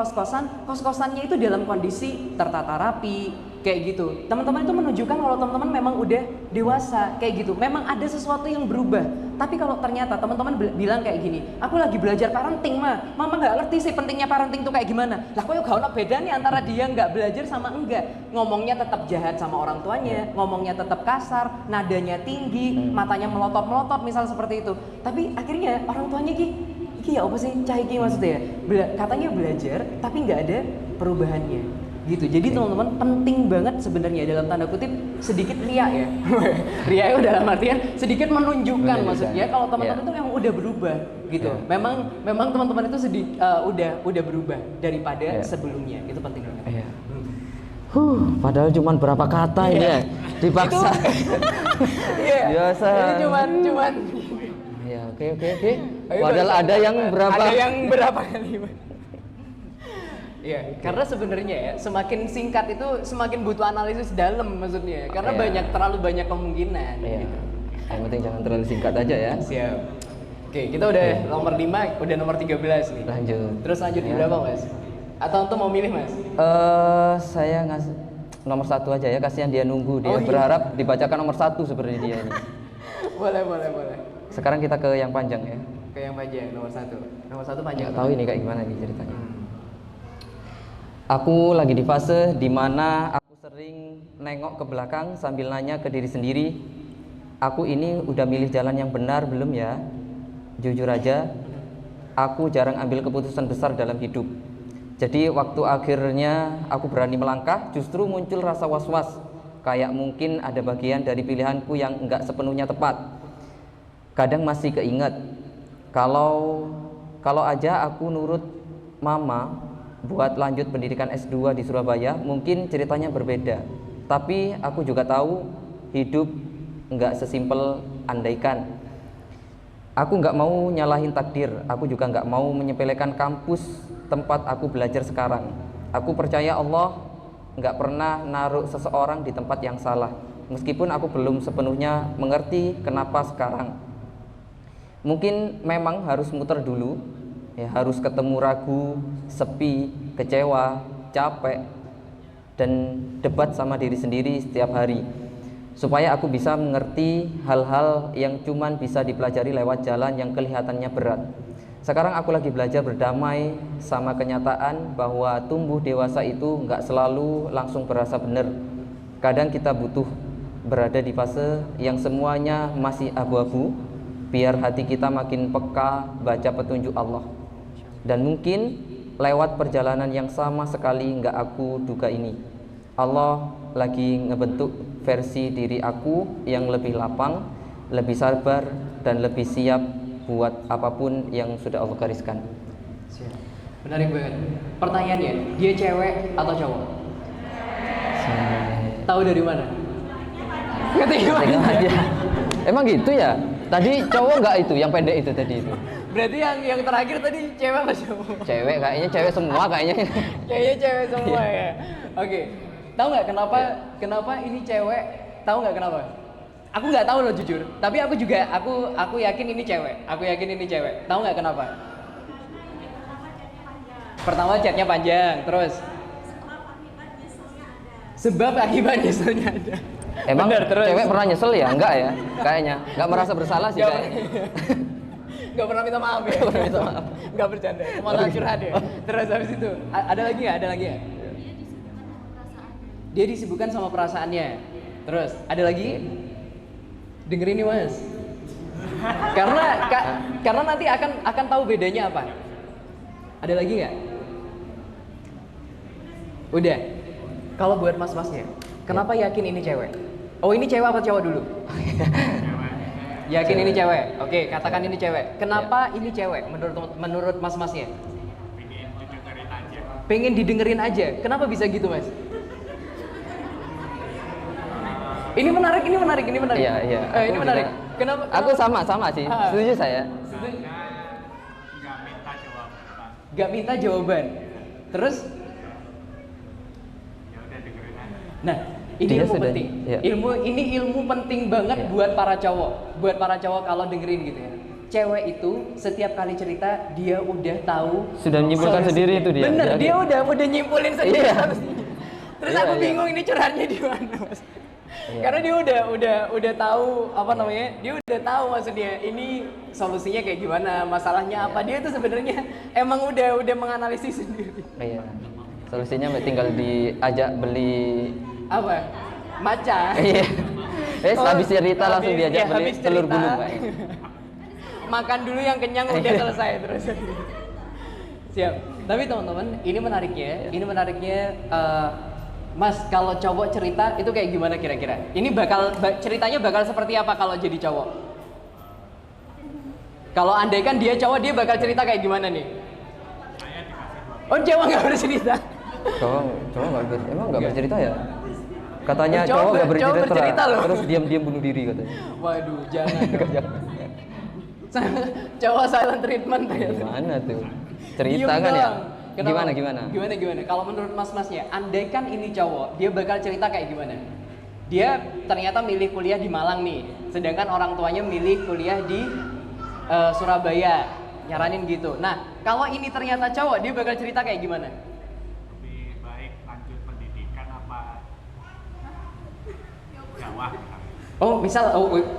Speaker 1: kos-kosannya itu dalam kondisi tertata rapi, kayak gitu. Teman-teman itu menunjukkan kalau teman-teman memang udah dewasa, kayak gitu. Memang ada sesuatu yang berubah. Tapi kalau ternyata teman-teman bilang kayak gini, aku lagi belajar parenting mama nggak ngerti sih pentingnya parenting itu kayak gimana. Lah kok gak ada bedanya antara dia nggak belajar sama enggak. Ngomongnya tetap jahat sama orang tuanya, ngomongnya tetap kasar, nadanya tinggi, matanya melotot-melotot misal seperti itu. Tapi akhirnya orang tuanya iki ya apa sih cah iki maksudnya ya? Katanya belajar tapi nggak ada perubahannya. Gitu. Jadi teman-teman penting banget sebenarnya dalam tanda kutip sedikit ria ya. Ria itu dalam artian sedikit menunjukkan maksudnya kalau teman-teman itu memang udah berubah gitu. Memang teman-teman itu udah berubah daripada sebelumnya. Itu penting banget.
Speaker 2: Padahal cuma berapa kata ini ya dipaksa. Biasa.
Speaker 1: Ini cuman
Speaker 2: ya oke. Padahal ada yang
Speaker 1: berapa kali. Iya, karena sebenarnya ya semakin singkat itu semakin butuh analisis dalam maksudnya. Karena terlalu banyak kemungkinan. Gitu.
Speaker 2: Yang penting jangan terlalu singkat aja ya.
Speaker 1: Siap. Oke, kita udah nomor 5, udah nomor 13 nih.
Speaker 2: Lanjut.
Speaker 1: Terus lanjut di berapa Mas? Atau untuk mau milih Mas?
Speaker 2: Saya ngasih nomor 1 aja ya, kasihan dia nunggu. Dia berharap dibacakan nomor 1 seperti dia ini.
Speaker 1: Boleh.
Speaker 2: Sekarang kita ke yang panjang ya.
Speaker 1: Ke yang panjang, nomor 1. Nomor 1 panjang.
Speaker 2: Nggak tahu ini kayak gimana nih ceritanya. Aku lagi di fase dimana aku sering nengok ke belakang sambil nanya ke diri sendiri, aku ini udah milih jalan yang benar belum ya? Jujur aja, aku jarang ambil keputusan besar dalam hidup. Jadi waktu akhirnya aku berani melangkah, justru muncul rasa was-was, kayak mungkin ada bagian dari pilihanku yang enggak sepenuhnya tepat. Kadang masih keinget, kalau aja aku nurut mama buat lanjut pendidikan S2 di Surabaya, mungkin ceritanya berbeda. Tapi aku juga tahu hidup nggak sesimpel andaikan. Aku nggak mau nyalahin takdir, aku juga nggak mau menyepelekan kampus tempat aku belajar sekarang. Aku percaya Allah nggak pernah naruh seseorang di tempat yang salah, meskipun aku belum sepenuhnya mengerti kenapa sekarang. Mungkin memang harus muter dulu, Ya, harus ketemu ragu, sepi, kecewa, capek, dan debat sama diri sendiri setiap hari, supaya aku bisa mengerti hal-hal yang cuman bisa dipelajari lewat jalan yang kelihatannya berat. Sekarang aku lagi belajar berdamai sama kenyataan bahwa tumbuh dewasa itu nggak selalu langsung berasa benar. Kadang kita butuh berada di fase yang semuanya masih abu-abu, biar hati kita makin peka baca petunjuk Allah. Dan mungkin lewat perjalanan yang sama sekali nggak aku duga ini, Allah lagi ngebentuk versi diri aku yang lebih lapang, lebih sabar, dan lebih siap buat apapun yang sudah Allah gariskan.
Speaker 1: Menarik banget. Pertanyaannya, dia cewek atau cowok? Tahu dari mana?
Speaker 2: Dia. Emang gitu ya? Tadi cowok nggak itu, yang pendek itu tadi itu?
Speaker 1: Berarti yang terakhir tadi cewek apa cowok?
Speaker 2: Cewek, kayaknya cewek semua kayaknya.
Speaker 1: Kayaknya cewek semua ya. Oke. Tahu nggak kenapa ini cewek? Tahu nggak kenapa? Aku nggak tahu loh jujur. Tapi aku yakin ini cewek. Aku yakin ini cewek. Tahu nggak kenapa? Pertama chatnya panjang, terus sebab akibat nyeselnya ada.
Speaker 2: Emang
Speaker 1: Bener, terus.
Speaker 2: cewek pernah nyesel ya? Enggak ya? Kayaknya nggak merasa bersalah sih kayaknya.
Speaker 1: Gak pernah minta maaf ya?
Speaker 2: Pernah minta maaf.
Speaker 1: Gak bercanda, malah curhat ya? Terus habis itu, ada lagi nggak? Ada lagi ya? Dia disibukkan sama perasaannya. Terus, ada lagi? Dengerin nih mas. Karena nanti akan tahu bedanya apa. Ada lagi nggak? Udah. Kalau buat mas-masnya, kenapa yakin ini cewek? Oh ini cewek apa cowok dulu? Yakin ini cewek. Oke, katakan ini cewek. Kenapa ini cewek menurut mas-masnya? Pengen didengerin aja. Kenapa bisa gitu, Mas? Ini menarik.
Speaker 2: Iya.
Speaker 1: Ini menarik. Kenapa?
Speaker 2: Aku sama sih. Setuju saya.
Speaker 1: Gak minta jawaban. Terus? Nah, ini
Speaker 2: Dia
Speaker 1: ilmu
Speaker 2: sudah-
Speaker 1: penting.
Speaker 2: iya.
Speaker 1: Ini ilmu penting banget
Speaker 2: Iya.
Speaker 1: buat para cowok. Buat para cowok kalau dengerin gitu ya. Cewek itu setiap kali cerita dia udah tahu.
Speaker 2: Sudah menyimpulkan sendiri itu dia.
Speaker 1: Bener, dia udah nyimpulin sendiri.
Speaker 2: Iya.
Speaker 1: Terus
Speaker 2: Iya,
Speaker 1: aku
Speaker 2: iya.
Speaker 1: bingung ini curhatnya di mana, Mas.
Speaker 2: Iya.
Speaker 1: Karena dia udah tahu apa namanya? Dia udah tahu maksudnya ini solusinya kayak gimana, masalahnya apa. Dia itu sebenarnya emang udah menganalisis sendiri.
Speaker 2: Iya. Solusinya tinggal diajak beli.
Speaker 1: Apa? Maca.
Speaker 2: Iya. Habis cerita langsung diajak beli
Speaker 1: habis
Speaker 2: telur
Speaker 1: cerita.
Speaker 2: gulung kayaknya.
Speaker 1: Makan dulu yang kenyang udah
Speaker 2: Iya.
Speaker 1: selesai terus. Siap. Tapi teman-teman, ini menariknya Mas, kalau cowok cerita itu kayak gimana kira-kira? Ini ceritanya bakal seperti apa kalau jadi cowok? Kalau andaikan dia cowok, dia bakal cerita kayak gimana nih? Oh, cowok nggak bercerita?
Speaker 2: Cowok emang nggak bercerita ya? Katanya
Speaker 1: Cowok
Speaker 2: cowok nggak
Speaker 1: cowok bercerita loh.
Speaker 2: terus diam-diam bunuh diri katanya.
Speaker 1: Waduh, jangan. Cowok silent treatment ternyata.
Speaker 2: Gimana tuh?
Speaker 1: Diem
Speaker 2: Cerita kan ya?
Speaker 1: doang. Kenapa?
Speaker 2: Gimana?
Speaker 1: Kalau menurut mas-masnya, andaikan ini cowok, dia bakal cerita kayak gimana? Dia ternyata milih kuliah di Malang nih, sedangkan orang tuanya milih kuliah di Surabaya, nyaranin gitu. Nah, kalau ini ternyata cowok, dia bakal cerita kayak gimana?
Speaker 3: Lebih baik lanjut pendidikan apa Jawa?
Speaker 1: Oh, misal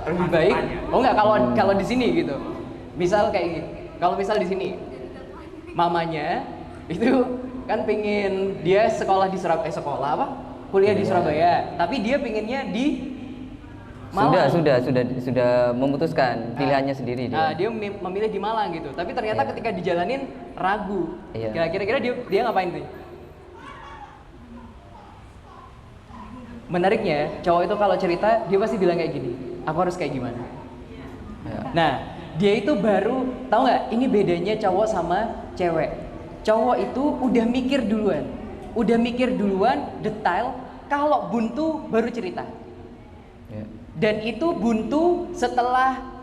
Speaker 1: lebih baik. Oh enggak, kalau di sini gitu. Misal kayak gitu. Kalau misal di sini mamanya itu kan pengen dia sekolah di Surabaya, kuliah di Surabaya, tapi dia pengennya di Malang.
Speaker 2: Sudah memutuskan pilihannya sendiri dia.
Speaker 1: Dia memilih di Malang gitu, tapi ternyata
Speaker 2: Iya.
Speaker 1: ketika dijalanin ragu.
Speaker 2: Iya.
Speaker 1: Kira-kira dia ngapain tuh? Menariknya, cowok itu kalau cerita dia pasti bilang kayak gini, aku harus kayak gimana?
Speaker 2: Ya.
Speaker 1: Nah, dia itu baru tahu nggak? Ini bedanya cowok sama cewek. Cowok itu udah mikir duluan, detail. Kalau buntu baru cerita.
Speaker 2: Ya.
Speaker 1: Dan itu buntu setelah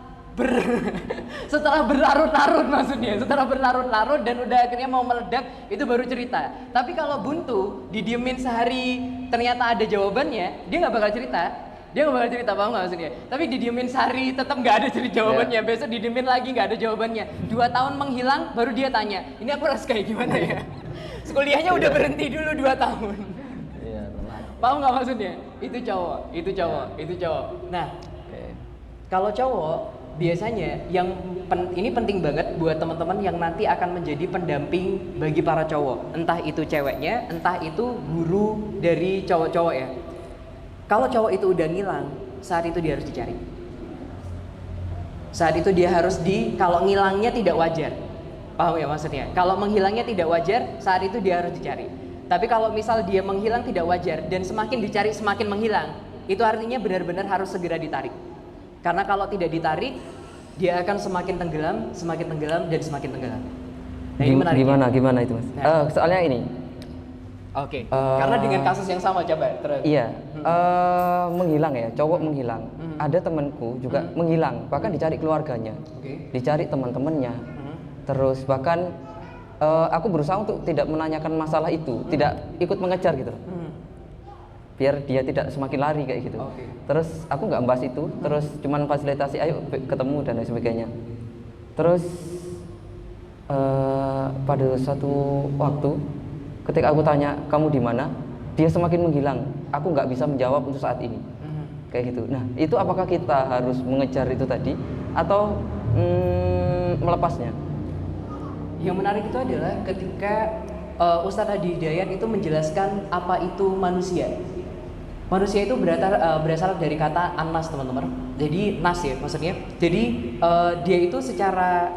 Speaker 1: berlarut-larut maksudnya, setelah berlarut-larut dan udah akhirnya mau meledak, itu baru cerita. Tapi kalau buntu, didiemin sehari, ternyata ada jawabannya, dia nggak bakal cerita. Dia nggak bakal cerita, paham nggak maksudnya? Tapi didiemin sehari tetap nggak ada cerita jawabannya. Besok didiemin lagi nggak ada jawabannya. 2 tahun menghilang baru dia tanya, ini aku harus kayak gimana ya? Kuliahnya udah berhenti dulu 2 tahun.
Speaker 2: Iya, teman.
Speaker 1: Paham nggak maksudnya? Itu cowok, itu cowok, itu cowok. Nah, kalau cowok biasanya ini penting banget buat teman-teman yang nanti akan menjadi pendamping bagi para cowok. Entah itu ceweknya, entah itu guru dari cowok-cowok ya. Kalau cowok itu udah ngilang, saat itu dia harus dicari. Saat itu dia harus kalau ngilangnya tidak wajar. Paham ya maksudnya? Kalau menghilangnya tidak wajar, saat itu dia harus dicari. Tapi kalau misal dia menghilang tidak wajar dan semakin dicari semakin menghilang, itu artinya benar-benar harus segera ditarik. Karena kalau tidak ditarik, dia akan semakin tenggelam, dan semakin tenggelam. Nah, ini menarik.
Speaker 2: Gimana itu, Mas?
Speaker 1: Nah.
Speaker 2: Soalnya ini.
Speaker 1: Oke. Karena dengan kasus yang sama coba terus.
Speaker 2: Iya. Menghilang ya, cowok menghilang. Ada temanku juga menghilang, bahkan dicari keluarganya. Dicari teman-temannya. Terus bahkan aku berusaha untuk tidak menanyakan masalah itu, tidak ikut mengejar gitu. Biar dia tidak semakin lari kayak gitu. Terus aku nggak membahas itu, terus cuman fasilitasi ayo ketemu dan lain sebagainya. Terus pada suatu waktu ketika aku tanya kamu di mana, dia semakin menghilang. Aku nggak bisa menjawab untuk saat ini. Kayak gitu. Nah, itu apakah kita harus mengejar itu tadi atau melepasnya?
Speaker 1: Yang menarik itu adalah ketika Ustadz Hadi Hidayat itu menjelaskan apa itu manusia. Manusia itu berasal dari kata anas, teman-teman. Jadi nas ya maksudnya. Jadi dia itu secara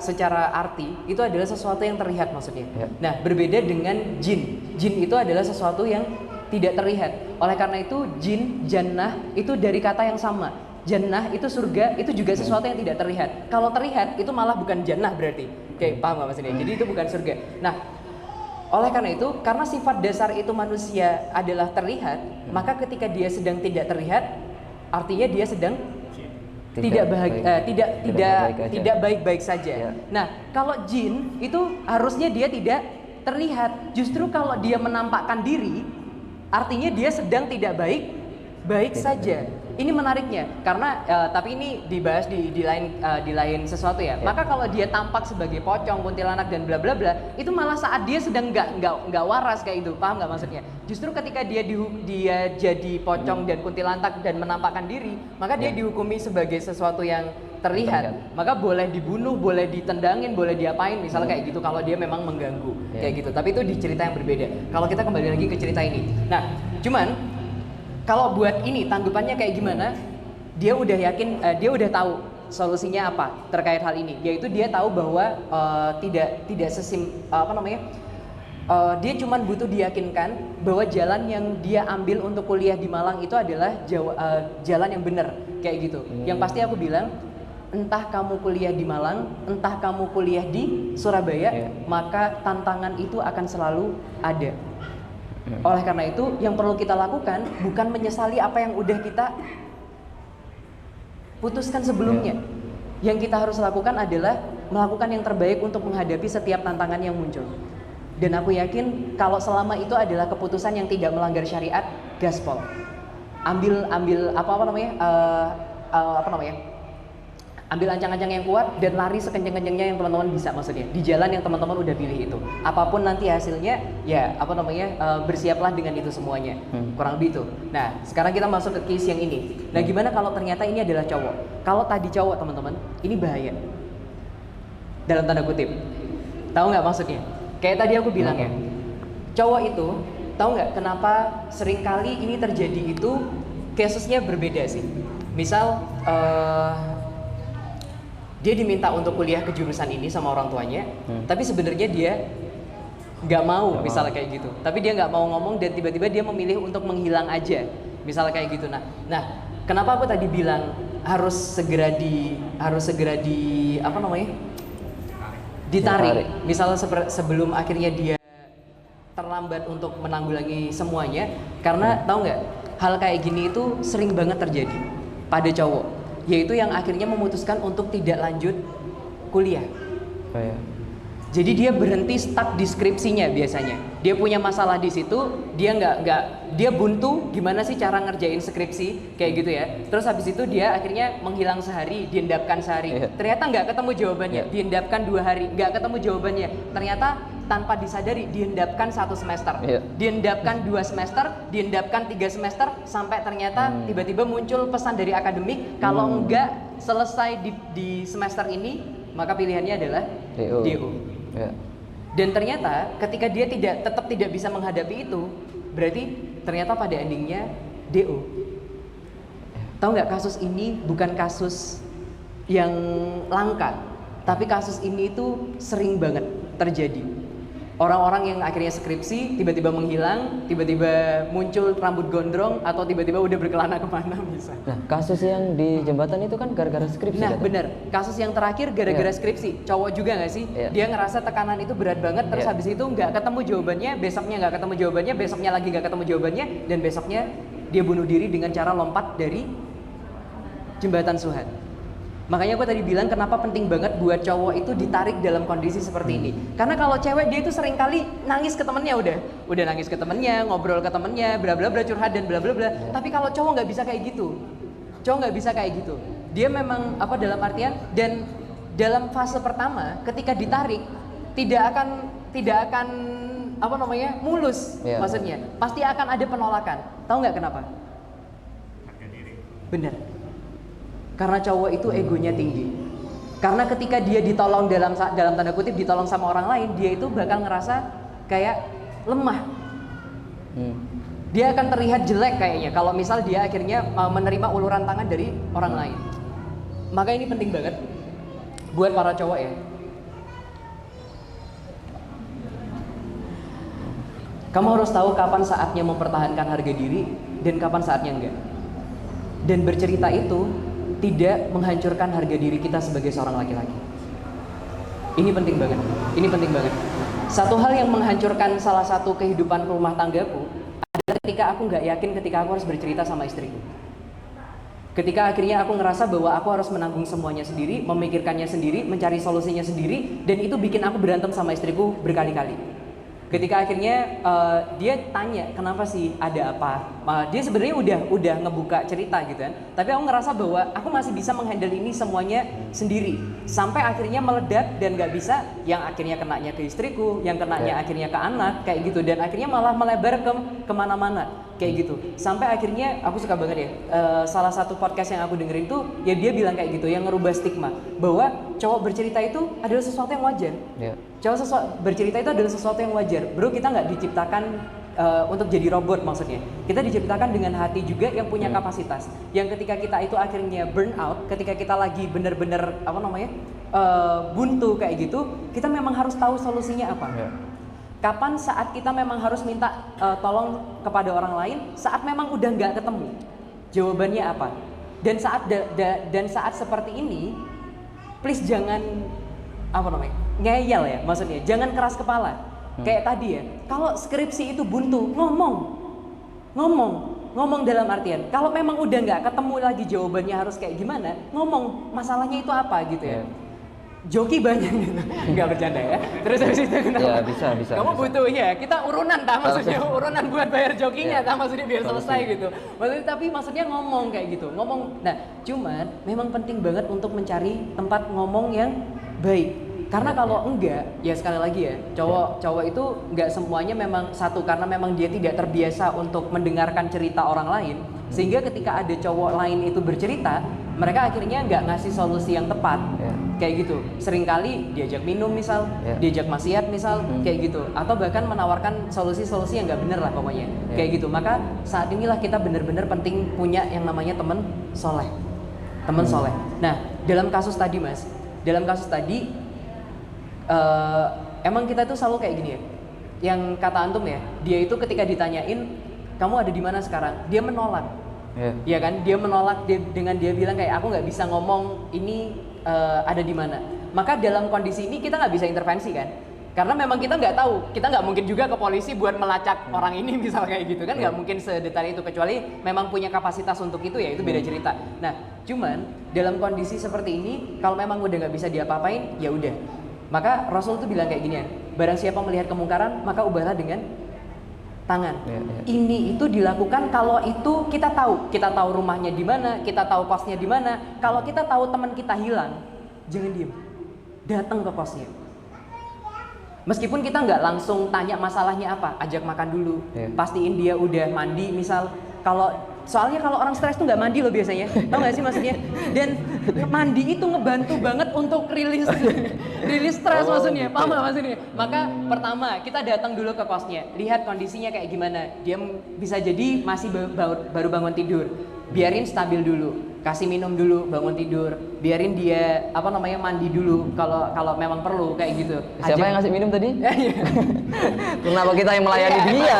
Speaker 1: arti itu adalah sesuatu yang terlihat maksudnya.
Speaker 2: Ya.
Speaker 1: Nah, berbeda dengan jin. Jin itu adalah sesuatu yang tidak terlihat. Oleh karena itu jin, jannah itu dari kata yang sama. Jannah itu surga, itu juga sesuatu yang tidak terlihat. Kalau terlihat itu malah bukan jannah berarti. Oke, paham nggak maksudnya? Jadi itu bukan surga. Nah, oleh karena itu, karena sifat dasar itu manusia adalah terlihat, maka ketika dia sedang tidak terlihat, artinya dia sedang tidak baik-baik saja.
Speaker 2: Ya.
Speaker 1: Nah, kalau jin itu harusnya dia tidak terlihat. Justru kalau dia menampakkan diri, artinya dia sedang tidak baik saja. Ini menariknya karena tapi ini dibahas di lain sesuatu ya. Maka kalau dia tampak sebagai pocong, kuntilanak dan bla bla bla, itu malah saat dia sedang nggak waras kayak itu. Paham nggak maksudnya? Justru ketika dia jadi pocong dan kuntilanak dan menampakkan diri, maka dia dihukumi sebagai sesuatu yang terlihat. Maka boleh dibunuh, boleh ditendangin, boleh diapain misalnya kayak gitu kalau dia memang mengganggu kayak gitu. Tapi itu di cerita yang berbeda. Kalau kita kembali lagi ke cerita ini. Nah, cuman kalau buat ini tanggapannya kayak gimana? Dia udah yakin, dia udah tahu solusinya apa terkait hal ini. Yaitu dia tahu bahwa tidak dia cuman butuh diyakinkan bahwa jalan yang dia ambil untuk kuliah di Malang itu adalah jalan yang benar kayak gitu. Yang pasti aku bilang, entah kamu kuliah di Malang, entah kamu kuliah di Surabaya, maka tantangan itu akan selalu ada. Oleh karena itu, yang perlu kita lakukan bukan menyesali apa yang udah kita putuskan sebelumnya. Yang kita harus lakukan adalah melakukan yang terbaik untuk menghadapi setiap tantangan yang muncul. Dan aku yakin kalau selama itu adalah keputusan yang tidak melanggar syariat, gaspol. Ambil ambil ancang-ancang yang kuat dan lari sekencang-kencangnya yang teman-teman bisa, maksudnya di jalan yang teman-teman udah pilih itu. Apapun nanti hasilnya, ya bersiaplah dengan itu semuanya. Kurang lebih itu. Nah, sekarang kita masuk ke case yang ini. Nah, gimana kalau ternyata ini adalah cowok? Kalau tadi cowok, teman-teman, ini bahaya. Dalam tanda kutip. Tahu nggak maksudnya? Kayak tadi aku bilang ya. Cowok itu, tahu nggak kenapa seringkali ini terjadi itu kasusnya berbeda sih. Misal dia diminta untuk kuliah ke jurusan ini sama orang tuanya, tapi sebenarnya dia nggak mau, misalnya kayak gitu. Tapi dia nggak mau ngomong dan tiba-tiba dia memilih untuk menghilang aja, misalnya kayak gitu. Nah, kenapa aku tadi bilang harus segera ditarik. Misalnya sebelum akhirnya dia terlambat untuk menanggulangi semuanya, karena tahu nggak, hal kayak gini itu sering banget terjadi pada cowok. Yaitu yang akhirnya memutuskan untuk tidak lanjut kuliah. Jadi dia berhenti stuck di skripsinya biasanya. Dia punya masalah di situ, dia dia buntu gimana sih cara ngerjain skripsi kayak gitu ya. Terus habis itu dia akhirnya menghilang sehari, diendapkan sehari. Ternyata nggak ketemu jawabannya, diendapkan 2 hari, nggak ketemu jawabannya. Ternyata tanpa disadari diendapkan 1 semester, diendapkan 2 semester, diendapkan 3 semester, sampai ternyata tiba-tiba muncul pesan dari akademik kalau nggak selesai di semester ini, maka pilihannya adalah DO. Dan ternyata ketika dia tetap tidak bisa menghadapi itu, berarti ternyata pada endingnya DO. Tahu nggak, kasus ini bukan kasus yang langka, tapi kasus ini itu sering banget terjadi. Orang-orang yang akhirnya skripsi tiba-tiba menghilang, tiba-tiba muncul rambut gondrong, atau tiba-tiba udah berkelana kemana bisa.
Speaker 2: Nah, kasus yang di jembatan itu kan gara-gara skripsi.
Speaker 1: Nah, bener. Kasus yang terakhir gara-gara skripsi. Cowok juga nggak sih? Dia ngerasa tekanan itu berat banget, terus habis itu nggak ketemu jawabannya, besoknya nggak ketemu jawabannya, besoknya lagi nggak ketemu jawabannya, dan besoknya dia bunuh diri dengan cara lompat dari jembatan Suhat. Makanya gue tadi bilang kenapa penting banget buat cowok itu ditarik dalam kondisi seperti ini. Karena kalau cewek dia itu sering kali nangis ke temennya, udah nangis ke temennya, ngobrol ke temennya, bla bla bla, curhat dan bla bla bla. Tapi kalau cowok nggak bisa kayak gitu. Cowok nggak bisa kayak gitu. Dia memang dalam artian, dan dalam fase pertama ketika ditarik tidak akan mulus. Maksudnya pasti akan ada penolakan. Tahu nggak kenapa?
Speaker 3: Harga diri.
Speaker 1: Bener. Karena cowok itu egonya tinggi. Karena ketika dia ditolong dalam tanda kutip ditolong sama orang lain, dia itu bakal ngerasa kayak lemah. Dia akan terlihat jelek kayaknya kalau misal dia akhirnya menerima uluran tangan dari orang lain. Maka ini penting banget buat para cowok ya. Kamu harus tahu kapan saatnya mempertahankan harga diri dan kapan saatnya enggak. Dan bercerita itu tidak menghancurkan harga diri kita sebagai seorang laki-laki. Ini penting banget. Ini penting banget. Satu hal yang menghancurkan salah satu kehidupan rumah tanggaku adalah ketika aku nggak yakin ketika aku harus bercerita sama istriku. Ketika akhirnya aku ngerasa bahwa aku harus menanggung semuanya sendiri, memikirkannya sendiri, mencari solusinya sendiri, dan itu bikin aku berantem sama istriku berkali-kali. Ketika akhirnya dia tanya kenapa sih, ada apa, dia sebenarnya udah ngebuka cerita gitu kan, tapi aku ngerasa bahwa aku masih bisa menghandle ini semuanya sendiri, sampai akhirnya meledak dan nggak bisa, yang akhirnya kenanya ke istriku, yang kenanya akhirnya ke anak kayak gitu, dan akhirnya malah melebar kemana-mana kayak gitu, sampai akhirnya aku suka banget ya, salah satu podcast yang aku dengerin tuh ya dia bilang kayak gitu, yang ngerubah stigma bahwa cowok bercerita itu adalah sesuatu yang wajar. Cowok bercerita itu adalah sesuatu yang wajar. Bro, kita nggak diciptakan untuk jadi robot maksudnya. Kita diciptakan dengan hati juga yang punya kapasitas. Yang ketika kita itu akhirnya burn out, ketika kita lagi bener-bener buntu kayak gitu, kita memang harus tahu solusinya apa. Kapan saat kita memang harus minta tolong kepada orang lain, saat memang udah nggak ketemu jawabannya apa. Dan saat seperti ini, please jangan ngeyel ya, maksudnya jangan keras kepala. Kayak tadi ya, kalau skripsi itu buntu, ngomong dalam artian kalau memang udah nggak ketemu lagi jawabannya harus kayak gimana, ngomong masalahnya itu apa gitu ya. Joki banyak gitu, nggak bercanda ya. Terus habis itu kenapa?
Speaker 2: Ya, bisa.
Speaker 1: Kamu butuh ya, kita urunan maksudnya urunan buat bayar jokinya, maksudnya biar selesai gitu. Maksudnya ngomong kayak gitu, ngomong. Nah, cuman memang penting banget untuk mencari tempat ngomong yang baik. Karena kalau enggak, ya sekali lagi ya, cowok itu enggak semuanya memang satu, karena memang dia tidak terbiasa untuk mendengarkan cerita orang lain, sehingga ketika ada cowok lain itu bercerita, mereka akhirnya enggak ngasih solusi yang tepat. Kayak gitu. Seringkali diajak minum misal, diajak maksiat misal, kayak gitu, atau bahkan menawarkan solusi-solusi yang enggak bener lah pokoknya. Kayak gitu. Maka saat inilah kita benar-benar penting punya yang namanya teman soleh. Teman soleh. Nah, dalam kasus tadi emang kita itu selalu kayak gini ya, yang kata antum ya, dia itu ketika ditanyain kamu ada di mana sekarang, dia menolak, ya kan, dia menolak dengan dia bilang kayak aku nggak bisa ngomong ini ada di mana. Maka dalam kondisi ini kita nggak bisa intervensi kan, karena memang kita nggak tahu, kita nggak mungkin juga ke polisi buat melacak orang ini misal kayak gitu kan, nggak mungkin sedetail itu, kecuali memang punya kapasitas untuk itu ya, itu beda cerita. Nah, cuman dalam kondisi seperti ini kalau memang udah nggak bisa diapa-apain, ya udah Maka Rasul itu bilang kayak gini, barang siapa melihat kemungkaran maka ubahlah dengan tangan. Ini itu dilakukan kalau itu kita tahu rumahnya di mana, kita tahu kosnya di mana. Kalau kita tahu teman kita hilang, jangan diem, datang ke kosnya. Meskipun kita nggak langsung tanya masalahnya apa, ajak makan dulu, pastiin dia udah mandi misal. Soalnya kalau orang stres tuh nggak mandi loh biasanya, tau nggak sih maksudnya? Dan mandi itu ngebantu banget untuk rilis stres maksudnya, paham nggak maksudnya? Maka pertama kita datang dulu ke kosnya, lihat kondisinya kayak gimana. Dia bisa jadi masih baru bangun tidur, biarin stabil dulu, kasih minum dulu, bangun tidur, biarin dia mandi dulu kalau memang perlu kayak gitu.
Speaker 2: Siapa yang ngasih minum tadi? Kenapa kita yang melayani dia?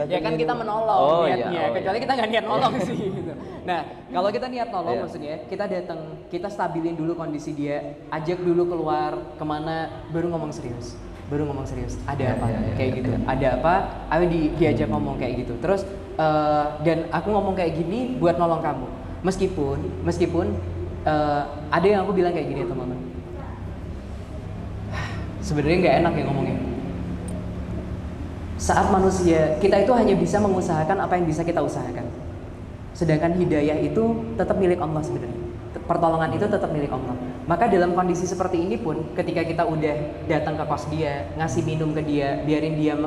Speaker 1: Ya kan kita menolong niatnya, kecuali kita nggak niat nolong sih. Gitu. Nah, kalau kita niat nolong maksudnya kita datang, kita stabilin dulu kondisi dia, ajak dulu keluar kemana, baru ngomong serius. Ada apa? Kayak gitu. Ada apa? Ayo diajak ngomong kayak gitu. Terus dan aku ngomong kayak gini buat nolong kamu. Meskipun ada yang aku bilang kayak gini teman-teman. Sebenarnya nggak enak ya ngomongnya. Saat manusia, kita itu hanya bisa mengusahakan apa yang bisa kita usahakan. Sedangkan hidayah itu tetap milik Allah sebenarnya. Pertolongan itu tetap milik Allah. Maka dalam kondisi seperti ini pun, ketika kita udah datang ke kos dia, ngasih minum ke dia, biarin dia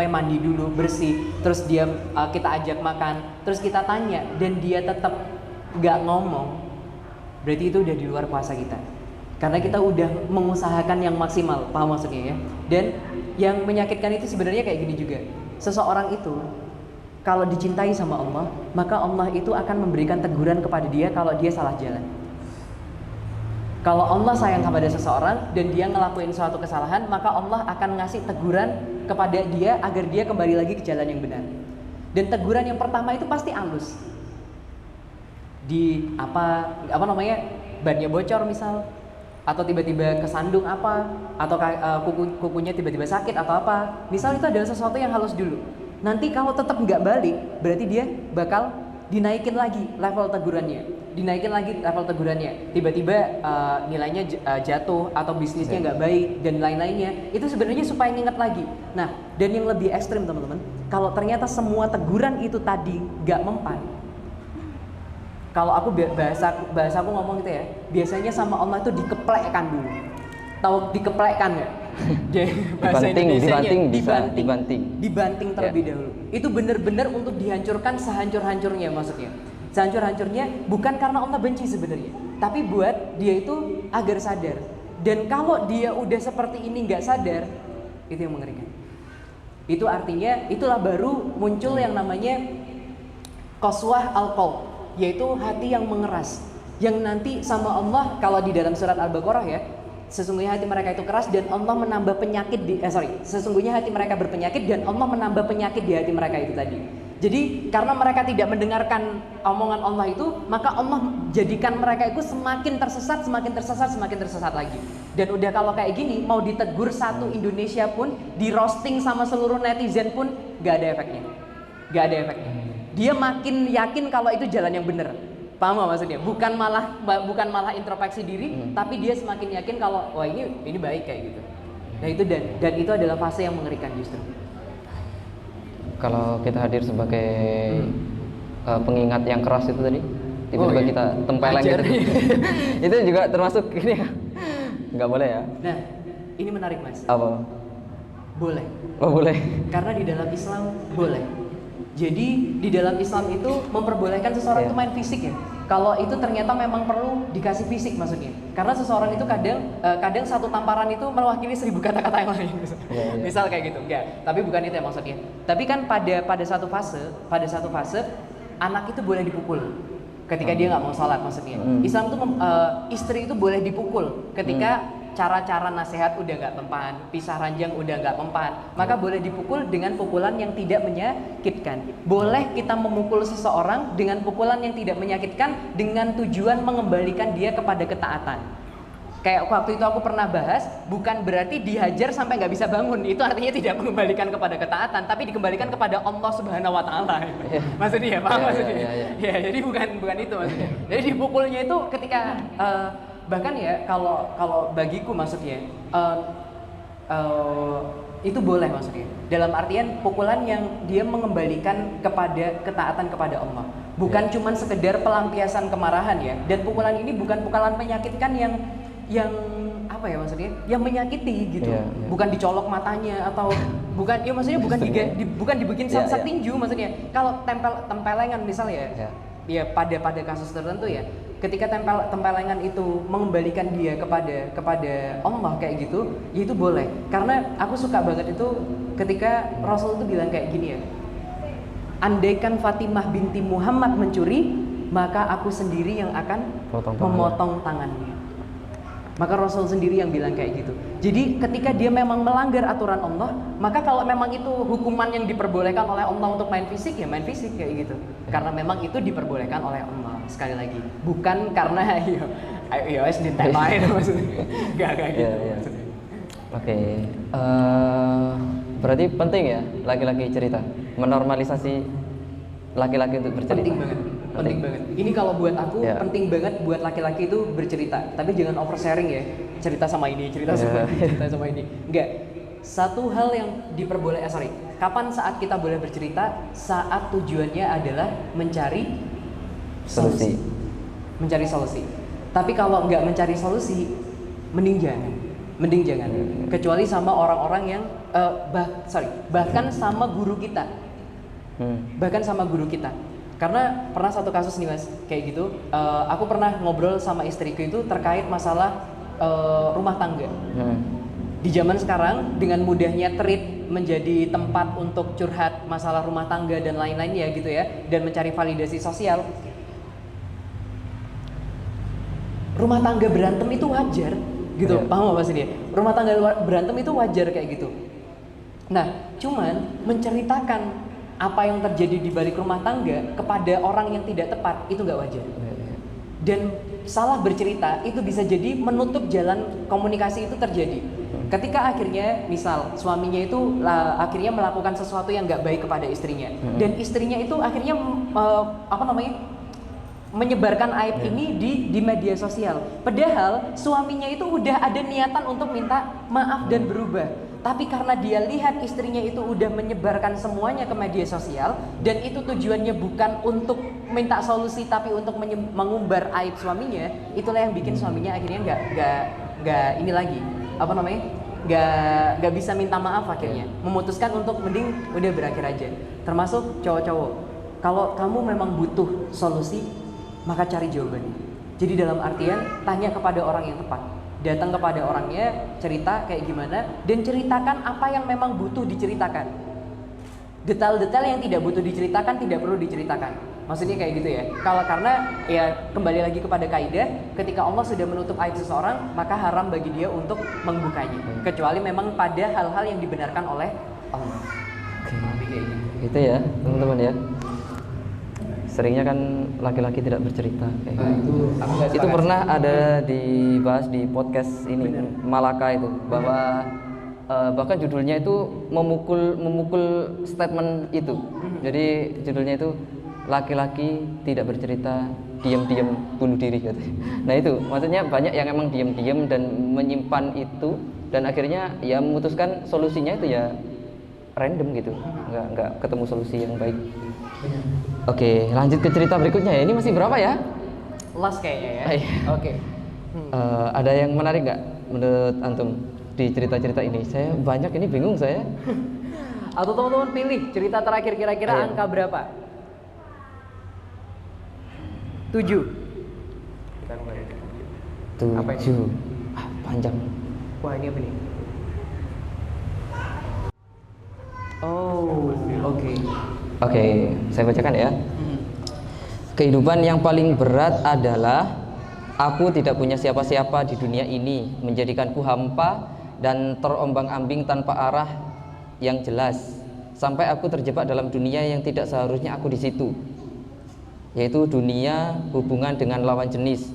Speaker 1: mandi dulu, bersih, terus dia kita ajak makan, terus kita tanya dan dia tetap nggak ngomong, berarti itu udah di luar kuasa kita. Karena kita udah mengusahakan yang maksimal, paham maksudnya ya? Dan yang menyakitkan itu sebenarnya kayak gini juga. Seseorang itu kalau dicintai sama Allah, maka Allah itu akan memberikan teguran kepada dia kalau dia salah jalan. Kalau Allah sayang kepada seseorang dan dia ngelakuin suatu kesalahan, maka Allah akan ngasih teguran kepada dia agar dia kembali lagi ke jalan yang benar. Dan teguran yang pertama itu pasti halus. Bannya bocor misal, atau tiba-tiba kesandung atau kukunya tiba-tiba sakit atau apa. Misal itu adalah sesuatu yang halus dulu. Nanti kalau tetap nggak balik, berarti dia bakal dinaikin lagi level tegurannya. Tiba-tiba nilainya jatuh atau bisnisnya nggak baik dan lain-lainnya. Itu sebenarnya supaya nginget lagi. Nah, dan yang lebih ekstrim teman-teman, kalau ternyata semua teguran itu tadi nggak mempan. Kalau aku bahasa aku ngomong gitu ya, biasanya sama Allah itu dikeplekkan dulu. Tahu dikeplekkan nggak? Bahasa Indonesianya dibanting terlebih dahulu. Itu benar-benar untuk dihancurkan sehancur-hancurnya maksudnya. Sehancur-hancurnya bukan karena Allah benci sebenarnya, tapi buat dia itu agar sadar. Dan kalau dia udah seperti ini nggak sadar, itu yang mengerikan. Itu artinya itulah baru muncul yang namanya qaswah al-qalb, yaitu hati yang mengeras, yang nanti sama Allah kalau di dalam surat Al-Baqarah ya, sesungguhnya hati mereka itu keras dan Allah menambah penyakit sesungguhnya hati mereka berpenyakit dan Allah menambah penyakit di hati mereka itu tadi. Jadi karena mereka tidak mendengarkan omongan Allah itu, maka Allah jadikan mereka itu semakin tersesat lagi. Dan udah kalau kayak gini, mau ditegur satu Indonesia pun, di roasting sama seluruh netizen pun gak ada efeknya. Dia makin yakin kalau itu jalan yang benar. Paham gak maksudnya? Bukan malah introspeksi diri, tapi dia semakin yakin kalau wah ini baik kayak gitu. Nah itu dan itu adalah fase yang mengerikan justru.
Speaker 2: Kalau kita hadir sebagai pengingat yang keras itu tadi, tiba-tiba kita tempeleng gitu. Itu juga termasuk ini ya? Nggak boleh ya?
Speaker 1: Nah, ini menarik Mas.
Speaker 2: Apa?
Speaker 1: Boleh.
Speaker 2: Oh boleh.
Speaker 1: Karena di dalam Islam boleh. Jadi di dalam Islam itu memperbolehkan seseorang itu main fisik ya. Kalau itu ternyata memang perlu dikasih fisik maksudnya. Karena seseorang itu kadang satu tamparan itu mewakili 1000 kata-kata yang lain. Misal kayak gitu. Enggak, tapi bukan itu ya maksudnya. Tapi kan pada satu fase anak itu boleh dipukul ketika dia nggak mau sholat maksudnya. Islam itu istri itu boleh dipukul ketika cara-cara nasihat udah nggak mempan, pisah ranjang udah nggak mempan, maka boleh dipukul dengan pukulan yang tidak menyakitkan. Boleh kita memukul seseorang dengan pukulan yang tidak menyakitkan dengan tujuan mengembalikan dia kepada ketaatan. Kayak waktu itu aku pernah bahas, bukan berarti dihajar sampai nggak bisa bangun, itu artinya tidak mengembalikan kepada ketaatan, tapi dikembalikan kepada Allah Subhanahu Wa Taala. Maksudnya, paham maksudnya? Ya, jadi bukan itu maksudnya. Jadi dipukulnya itu ketika bahkan ya kalau bagiku maksudnya itu boleh maksudnya. Dalam artian pukulan yang dia mengembalikan kepada ketaatan kepada Allah. Bukan cuman sekedar pelampiasan kemarahan ya. Dan pukulan ini bukan pukulan menyakitkan yang apa ya maksudnya? Yang menyakiti gitu. Bukan dicolok matanya atau bukan ya maksudnya bukan dibikin samsak tinju maksudnya. Kalau tempelengan misalnya ya pada kasus tertentu ya. Ketika tempelengan itu mengembalikan dia kepada Allah kayak gitu, ya itu boleh. Karena aku suka banget itu ketika Rasul itu bilang kayak gini ya. Andaikan Fatimah binti Muhammad mencuri, maka aku sendiri yang akan memotong tangannya. Maka Rasul sendiri yang bilang kayak gitu. Jadi ketika dia memang melanggar aturan Allah, maka kalau memang itu hukuman yang diperbolehkan oleh Allah untuk main fisik, ya main fisik kayak gitu. Karena memang itu diperbolehkan oleh Allah. Sekali lagi, bukan karena ayo ditek main maksudnya. Gak gitu.
Speaker 2: Oke. Berarti penting ya laki-laki cerita, menormalisasi laki-laki untuk bercerita.
Speaker 1: Penting banget. Ini kalau buat aku penting banget buat laki-laki itu bercerita. Tapi jangan oversharing ya. Cerita sama ini, cerita sama ini. Enggak. Satu hal yang kapan saat kita boleh bercerita? Saat tujuannya adalah mencari solusi. Mencari solusi. Tapi kalau enggak mencari solusi, mending jangan. Kecuali sama orang-orang yang bahkan sama guru kita. Bahkan sama guru kita. Karena pernah satu kasus nih mas, kayak gitu. Aku pernah ngobrol sama istriku itu terkait masalah rumah tangga. Di zaman sekarang dengan mudahnya Thread menjadi tempat untuk curhat masalah rumah tangga dan lain-lainnya gitu ya, dan mencari validasi sosial. Rumah tangga berantem itu wajar, gitu. Paham apa sih dia? Rumah tangga berantem itu wajar kayak gitu. Nah, cuman menceritakan apa yang terjadi di balik rumah tangga kepada orang yang tidak tepat itu nggak wajar. Dan salah bercerita itu bisa jadi menutup jalan komunikasi itu terjadi. Ketika akhirnya misal suaminya itu akhirnya melakukan sesuatu yang nggak baik kepada istrinya, dan istrinya itu akhirnya menyebarkan aib ini di media sosial. Padahal suaminya itu udah ada niatan untuk minta maaf dan berubah. Tapi karena dia lihat istrinya itu udah menyebarkan semuanya ke media sosial, dan itu tujuannya bukan untuk minta solusi tapi untuk mengumbar aib suaminya, itulah yang bikin suaminya akhirnya nggak ini lagi nggak bisa minta maaf, akhirnya memutuskan untuk mending udah berakhir aja. Termasuk cowok-cowok, kalau kamu memang butuh solusi, maka cari jawabannya. Jadi dalam artian tanya kepada orang yang tepat. Datang kepada orangnya, cerita kayak gimana, dan ceritakan apa yang memang butuh diceritakan. Detail-detail yang tidak butuh diceritakan tidak perlu diceritakan. Maksudnya kayak gitu ya. Karena ya kembali lagi kepada kaidah, ketika Allah sudah menutup aib seseorang, maka haram bagi dia untuk membukanya. Kecuali memang pada hal-hal yang dibenarkan oleh Allah.
Speaker 2: Oke. Gitu ya, teman-teman ya. Seringnya kan laki-laki tidak bercerita kayak gitu. Itu pernah ada dibahas di podcast ini Malaka itu, bahwa bahkan judulnya itu memukul statement itu. Jadi judulnya itu laki-laki tidak bercerita, diam-diam bunuh diri katanya. Nah itu maksudnya banyak yang emang diam-diam dan menyimpan itu, dan akhirnya ya memutuskan solusinya itu ya random gitu, nggak ketemu solusi yang baik. Oke, lanjut ke cerita berikutnya ya. Ini masih berapa ya?
Speaker 1: Last kayaknya ya. Oke.
Speaker 2: Ada yang menarik nggak menurut antum di cerita-cerita ini? Saya banyak ini bingung saya.
Speaker 1: Atau teman-teman pilih cerita terakhir kira-kira angka berapa? 7. Kita kembali.
Speaker 2: 7. Panjang.
Speaker 1: Wah, ini apa nih? Oh, oke.
Speaker 2: Oke, saya bacakan ya. Kehidupan yang paling berat adalah aku tidak punya siapa-siapa di dunia ini, menjadikanku hampa dan terombang-ambing tanpa arah yang jelas, sampai aku terjebak dalam dunia yang tidak seharusnya aku di situ, yaitu dunia hubungan dengan lawan jenis.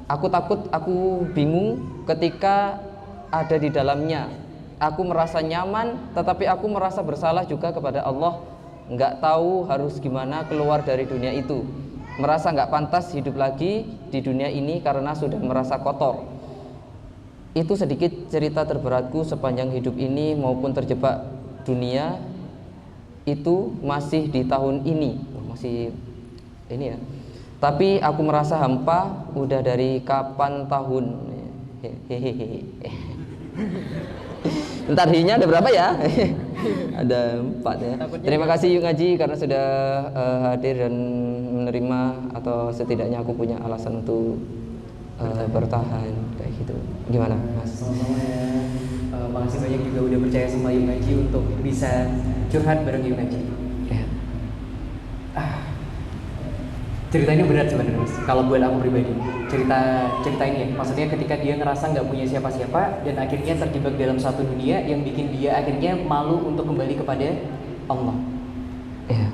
Speaker 2: Aku takut, aku bingung ketika ada di dalamnya. Aku merasa nyaman, tetapi aku merasa bersalah juga kepada Allah. Nggak tahu harus gimana keluar dari dunia itu. merasa nggak pantas hidup lagi di dunia ini karena sudah merasa kotor. Itu sedikit cerita terberatku sepanjang hidup ini maupun terjebak dunia itu masih di tahun ini. Masih ini ya. Tapi aku merasa hampa udah dari kapan tahun. Hehehe. Bentar, hinya ada berapa ya? Ada 4 ya. Terima kasih Yuk Ngaji karena sudah hadir dan menerima, atau setidaknya aku punya alasan untuk bertahan kayak gitu. Gimana Mas?
Speaker 1: Sama-sama ya. Makasih banyak juga udah percaya sama Yuk Ngaji untuk bisa curhat bareng Yuk Ngaji.
Speaker 2: Ya.
Speaker 1: Cerita ini berat sebenarnya Mas. Kalau buat aku pribadi, cerita ini ya, maksudnya ketika dia ngerasa nggak punya siapa-siapa dan akhirnya terjebak dalam satu dunia yang bikin dia akhirnya malu untuk kembali kepada Allah.
Speaker 2: Ya.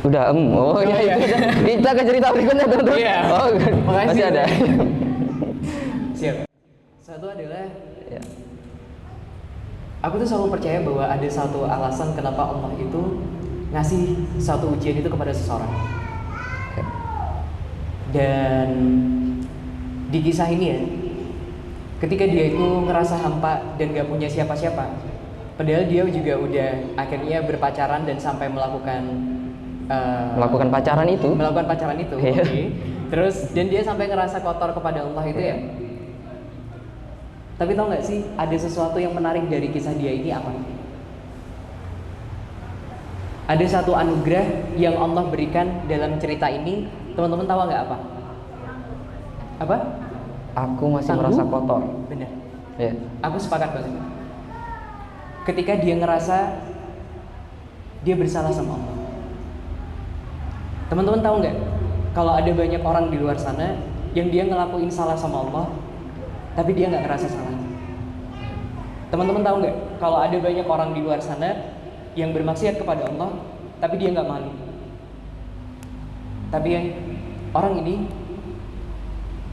Speaker 2: Udah oh ya,
Speaker 1: iya.
Speaker 2: Kita ke cerita berikutnya teman-teman.
Speaker 1: Iya.
Speaker 2: Oh,
Speaker 1: Makasih.
Speaker 2: masih ada.
Speaker 1: Siap. Satu adalah
Speaker 2: Ya.
Speaker 1: aku tuh selalu percaya bahwa ada satu alasan kenapa Allah itu ngasih satu ujian itu kepada seseorang. Dan di kisah ini ya, ketika dia itu ngerasa hampa dan gak punya siapa-siapa, padahal dia juga udah akhirnya berpacaran dan sampai melakukan
Speaker 2: Melakukan pacaran itu.
Speaker 1: Oke. Terus dan dia sampai ngerasa kotor kepada Allah itu ya. Tapi tau gak sih, ada sesuatu yang menarik dari kisah dia ini apa? Ada satu anugerah yang Allah berikan dalam cerita ini. Teman-teman tahu nggak apa? Apa?
Speaker 2: Aku masih
Speaker 1: Tangguh?
Speaker 2: merasa kotor.
Speaker 1: Benar.
Speaker 2: Ya.
Speaker 1: Aku sepakat banget. Ketika dia ngerasa dia bersalah sama Allah. Teman-teman tahu nggak? Kalau ada banyak orang di luar sana yang dia ngelakuin salah sama Allah, tapi dia nggak ngerasa salah. Teman-teman tahu nggak? Kalau ada banyak orang di luar sana yang bermaksiat kepada Allah, tapi dia nggak malu. Tapi yang orang ini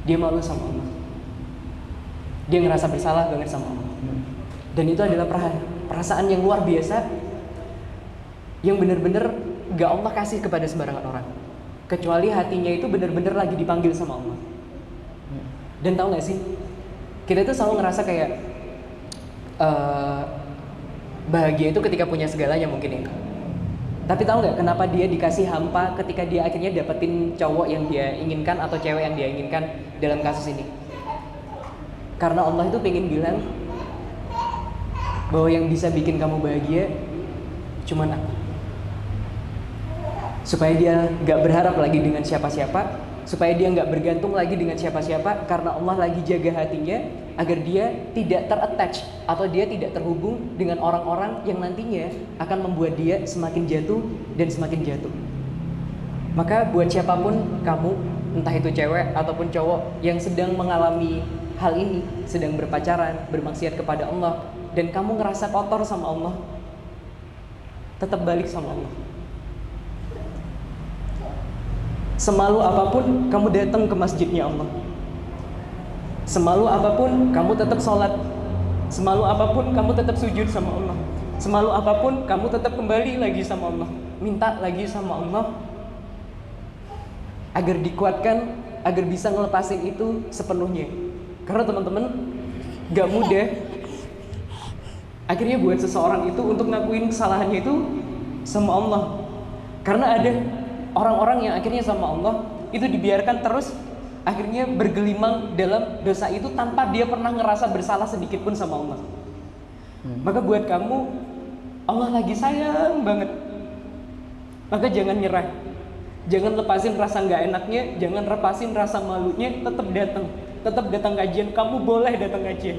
Speaker 1: dia malu sama Allah. Dia ngerasa bersalah banget sama Allah. Dan itu adalah perasaan yang luar biasa yang benar-benar gak Allah kasih kepada sembarangan orang. Kecuali hatinya itu benar-benar lagi dipanggil sama Allah. Dan tahu gak sih, kita tuh selalu ngerasa kayak bahagia itu ketika punya segalanya mungkin ya. Tapi tahu nggak kenapa dia dikasih hampa ketika dia akhirnya dapetin cowok yang dia inginkan atau cewek yang dia inginkan dalam kasus ini? Karena Allah itu pengen bilang bahwa yang bisa bikin kamu bahagia cuman aku. Supaya dia nggak berharap lagi dengan siapa-siapa, supaya dia nggak bergantung lagi dengan siapa-siapa, karena Allah lagi jaga hatinya agar dia tidak ter-attach atau dia tidak terhubung dengan orang-orang yang nantinya akan membuat dia semakin jatuh dan semakin jatuh. Maka buat siapapun kamu, entah itu cewek ataupun cowok yang sedang mengalami hal ini, sedang berpacaran, bermaksiat kepada Allah, dan kamu ngerasa kotor sama Allah, tetap balik sama Allah. Semalu apapun kamu datang ke masjidnya Allah, semalu apapun kamu tetap sholat, semalu apapun kamu tetap sujud sama Allah, semalu apapun kamu tetap kembali lagi sama Allah, minta lagi sama Allah agar dikuatkan, agar bisa ngelepasin itu sepenuhnya. Karena teman-teman, gak mudah akhirnya buat seseorang itu untuk ngakuin kesalahannya itu sama Allah. Karena ada orang-orang yang akhirnya sama Allah itu dibiarkan terus akhirnya bergelimang dalam dosa itu tanpa dia pernah ngerasa bersalah sedikit pun sama Allah. Maka buat kamu, Allah lagi sayang banget. Maka jangan nyerah, jangan lepasin rasa nggak enaknya, jangan lepasin rasa malunya, tetap datang kajian. Kamu boleh datang kajian,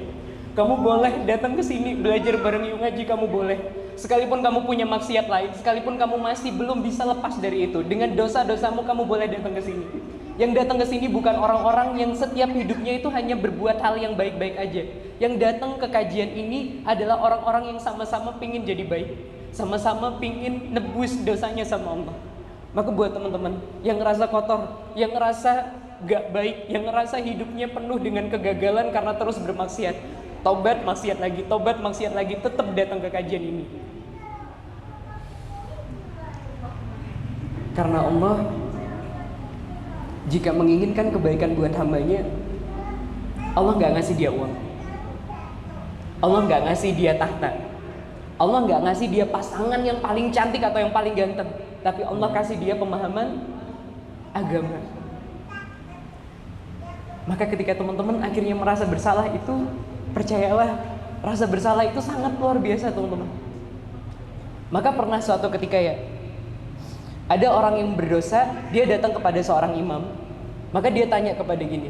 Speaker 1: kamu boleh datang ke sini belajar bareng Yuk Ngaji, kamu boleh. Sekalipun kamu punya maksiat lain, sekalipun kamu masih belum bisa lepas dari itu, dengan dosa-dosamu kamu boleh datang ke sini. Yang datang ke sini bukan orang-orang yang setiap hidupnya itu hanya berbuat hal yang baik-baik aja. Yang datang ke kajian ini adalah orang-orang yang sama-sama pingin jadi baik, sama-sama pingin nebus dosanya sama Allah. Maka buat teman-teman yang ngerasa kotor, yang ngerasa gak baik, yang ngerasa hidupnya penuh dengan kegagalan karena terus bermaksiat,
Speaker 4: tobat maksiat lagi, tetap datang ke kajian ini. Karena Allah jika menginginkan kebaikan buat hambanya, Allah nggak ngasih dia uang, Allah nggak ngasih dia tahta, Allah nggak ngasih dia pasangan yang paling cantik atau yang paling ganteng, tapi Allah kasih dia pemahaman agama. Maka ketika teman-teman akhirnya merasa bersalah itu, percayalah, rasa bersalah itu sangat luar biasa teman-teman. Maka pernah suatu ketika ya, ada orang yang berdosa, dia datang kepada seorang imam. Maka dia tanya kepada gini,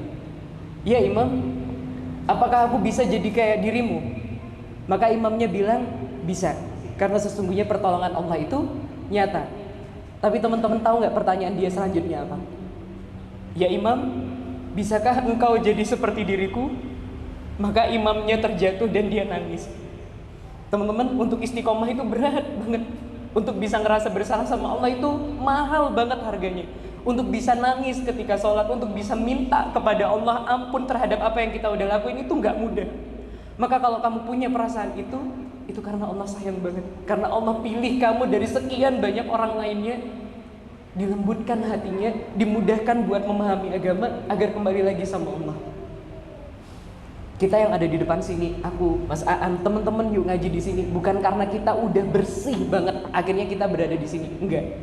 Speaker 4: "Ya imam, apakah aku bisa jadi kayak dirimu?" Maka imamnya bilang, "Bisa, karena sesungguhnya pertolongan Allah itu nyata." Tapi teman-teman tahu nggak pertanyaan dia selanjutnya apa? "Ya imam, bisakah engkau jadi seperti diriku?" Maka imamnya terjatuh dan dia nangis. Teman-teman, untuk istiqomah itu berat banget. Untuk bisa ngerasa bersalah sama Allah itu mahal banget harganya. Untuk bisa nangis ketika sholat, untuk bisa minta kepada Allah ampun terhadap apa yang kita udah lakuin itu nggak mudah. Maka kalau kamu punya perasaan itu karena Allah sayang banget. Karena Allah pilih kamu dari sekian banyak orang lainnya, dilembutkan hatinya, dimudahkan buat memahami agama agar kembali lagi sama Allah. Kita yang ada di depan sini, aku, Mas Aan, teman-teman yuk ngaji di sini, bukan karena kita udah bersih banget akhirnya kita berada di sini, enggak.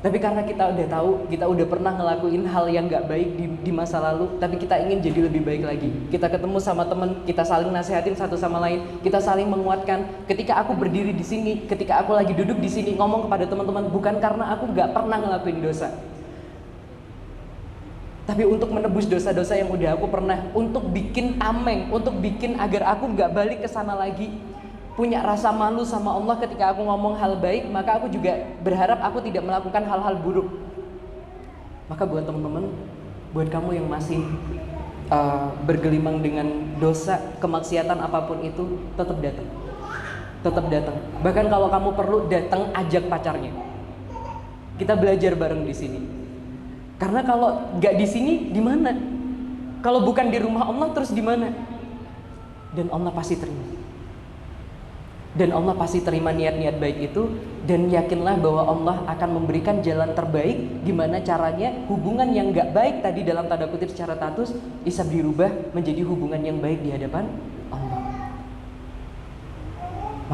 Speaker 4: Tapi karena kita udah tahu, kita udah pernah ngelakuin hal yang nggak baik di masa lalu, tapi kita ingin jadi lebih baik lagi. Kita ketemu sama teman, kita saling nasihatin satu sama lain, kita saling menguatkan. Ketika aku berdiri di sini, ketika aku lagi duduk di sini ngomong kepada teman-teman, bukan karena aku nggak pernah ngelakuin dosa, tapi untuk menebus dosa-dosa yang udah aku pernah, untuk bikin tameng, untuk bikin agar aku nggak balik ke sana lagi, punya rasa malu sama Allah ketika aku ngomong hal baik, maka aku juga berharap aku tidak melakukan hal-hal buruk. Maka buat teman-teman, buat kamu yang masih bergelimang dengan dosa, kemaksiatan apapun itu, tetap datang, tetap datang. Bahkan kalau kamu perlu datang, ajak pacarnya. Kita belajar bareng di sini. Karena kalau nggak di sini, di mana? Kalau bukan di rumah Allah, terus di mana? Dan Allah pasti terima. Dan Allah pasti terima niat-niat baik itu. Dan yakinlah bahwa Allah akan memberikan jalan terbaik, gimana caranya hubungan yang nggak baik tadi dalam tanda kutip secara status bisa dirubah menjadi hubungan yang baik di hadapan Allah.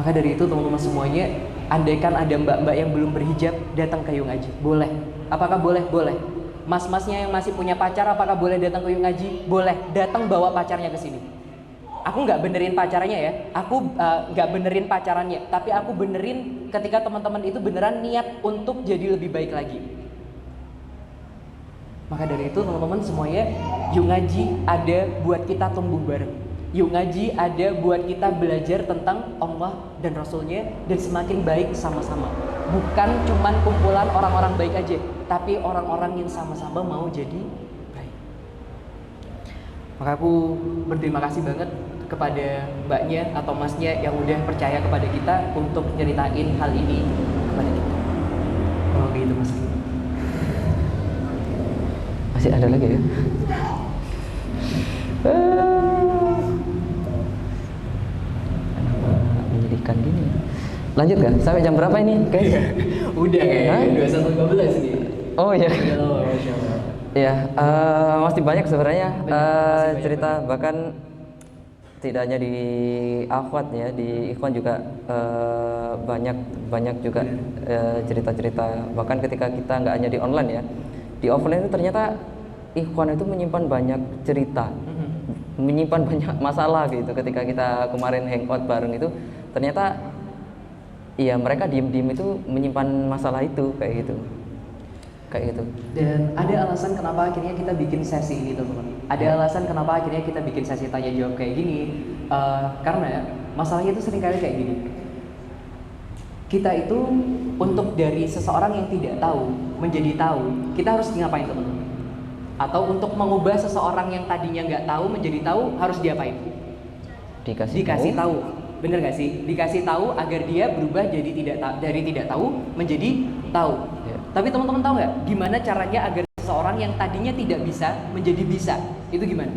Speaker 4: Maka dari itu teman-teman semuanya, andaikan ada mbak-mbak yang belum berhijab, datang ke Yuk Ngaji. Boleh. Apakah boleh? Boleh. Mas-masnya yang masih punya pacar, apakah boleh datang ke Yuk Ngaji? Boleh, datang bawa pacarnya ke sini. Aku nggak benerin pacarnya ya, aku nggak benerin pacarannya, tapi aku benerin ketika teman-teman itu beneran niat untuk jadi lebih baik lagi. Maka dari itu teman-teman semuanya, Yuk Ngaji ada buat kita tumbuh bareng. Yuk Ngaji ada buat kita belajar tentang Allah dan Rasulnya dan semakin baik sama-sama. Bukan cuman kumpulan orang-orang baik aja, tapi orang-orang yang sama-sama mau jadi baik. Maka aku berterima kasih banget kepada mbaknya atau masnya yang udah percaya kepada kita untuk nyeritain hal ini kepada kita. Kalau gitu mas.
Speaker 2: Masih ada lagi ya? Menyedihkan gini. Lanjut gak? Sampai jam berapa ini?
Speaker 1: Udah kayaknya 21.15 nih.
Speaker 2: Oh iya.
Speaker 1: Masya Allah.
Speaker 2: Iya, masih banyak sebenarnya
Speaker 1: Masih
Speaker 2: cerita
Speaker 1: banyak.
Speaker 2: bahkan tidak hanya di akhwat ya, di ikhwan juga banyak juga cerita-cerita. Bahkan ketika kita nggak hanya di online ya, di offline itu ternyata ikhwan itu menyimpan banyak cerita, menyimpan banyak masalah gitu. Ketika kita kemarin hangout bareng itu, ternyata iya mereka diem-diem itu menyimpan masalah itu kayak gitu.
Speaker 1: Dan ada alasan kenapa akhirnya kita bikin sesi ini teman-teman. Ada alasan kenapa akhirnya kita bikin sesi tanya jawab kayak gini. Karena masalahnya itu seringkali kayak gini. Kita itu untuk dari seseorang yang tidak tahu menjadi tahu, kita harus ngapain teman-teman? Atau untuk mengubah seseorang yang tadinya nggak tahu menjadi tahu, harus diapain? Dikasih tahu. Bener nggak sih? Dikasih tahu agar dia berubah jadi dari tidak tahu menjadi tahu. Tapi teman-teman tahu nggak gimana caranya agar seseorang yang tadinya tidak bisa menjadi bisa? Itu gimana?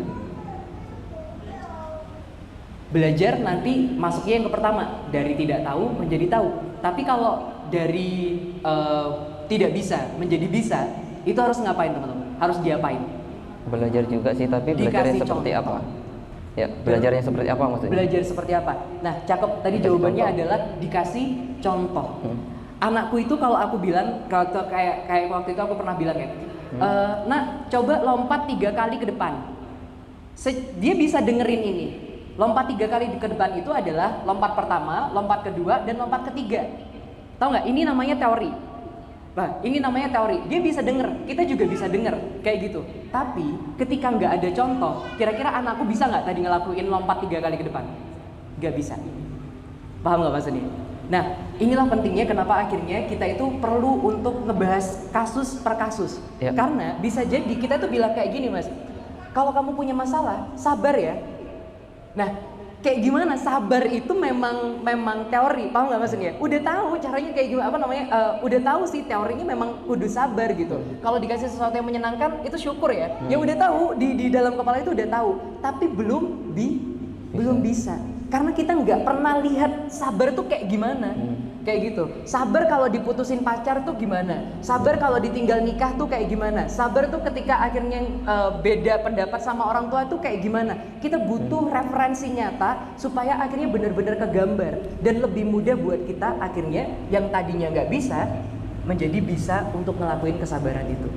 Speaker 4: Belajar nanti masuknya yang ke pertama, dari tidak tahu menjadi tahu. Tapi kalau dari tidak bisa menjadi bisa, itu harus ngapain teman-teman? Harus diapain?
Speaker 2: Belajar juga sih, tapi belajarnya
Speaker 4: Dikasih
Speaker 2: seperti
Speaker 4: contoh.
Speaker 2: apa? Ya, belajarnya seperti apa maksudnya?
Speaker 4: Belajar seperti apa? Nah, cakep. Tadi
Speaker 2: Dikasih
Speaker 4: jawabannya
Speaker 2: contoh.
Speaker 4: adalah dikasih contoh. Anakku itu kalau aku bilang, kalau kayak waktu itu aku pernah bilang ya, nak coba lompat 3 kali ke depan. Dia bisa dengerin ini. Lompat 3 kali ke depan itu adalah lompat pertama, lompat kedua, dan lompat ketiga. Tahu nggak? Ini namanya teori. Nah, ini namanya teori. Dia bisa denger, kita juga bisa denger, kayak gitu. Tapi ketika nggak ada contoh, kira-kira anakku bisa nggak tadi ngelakuin lompat 3 kali ke depan? Nggak bisa. Paham nggak maksudnya? Nah, inilah pentingnya kenapa akhirnya kita itu perlu untuk ngebahas kasus per kasus.
Speaker 2: Ya.
Speaker 4: Karena bisa jadi kita tuh bilang kayak gini, Mas. Kalau kamu punya masalah, sabar ya. Nah, kayak gimana sabar itu memang teori, paham nggak maksudnya? Udah tahu caranya kayak gimana, udah tahu sih teorinya memang kudu sabar gitu. Kalau dikasih sesuatu yang menyenangkan itu syukur ya. Ya udah tahu di dalam kepala itu udah tahu, tapi belum bisa. Karena kita nggak pernah lihat sabar tuh kayak gimana. Kayak gitu. Sabar kalau diputusin pacar tuh gimana? Sabar kalau ditinggal nikah tuh kayak gimana? Sabar tuh ketika akhirnya beda pendapat sama orang tua tuh kayak gimana? Kita butuh referensi nyata supaya akhirnya benar-benar kegambar dan lebih mudah buat kita akhirnya yang tadinya nggak bisa menjadi bisa untuk ngelakuin kesabaran itu.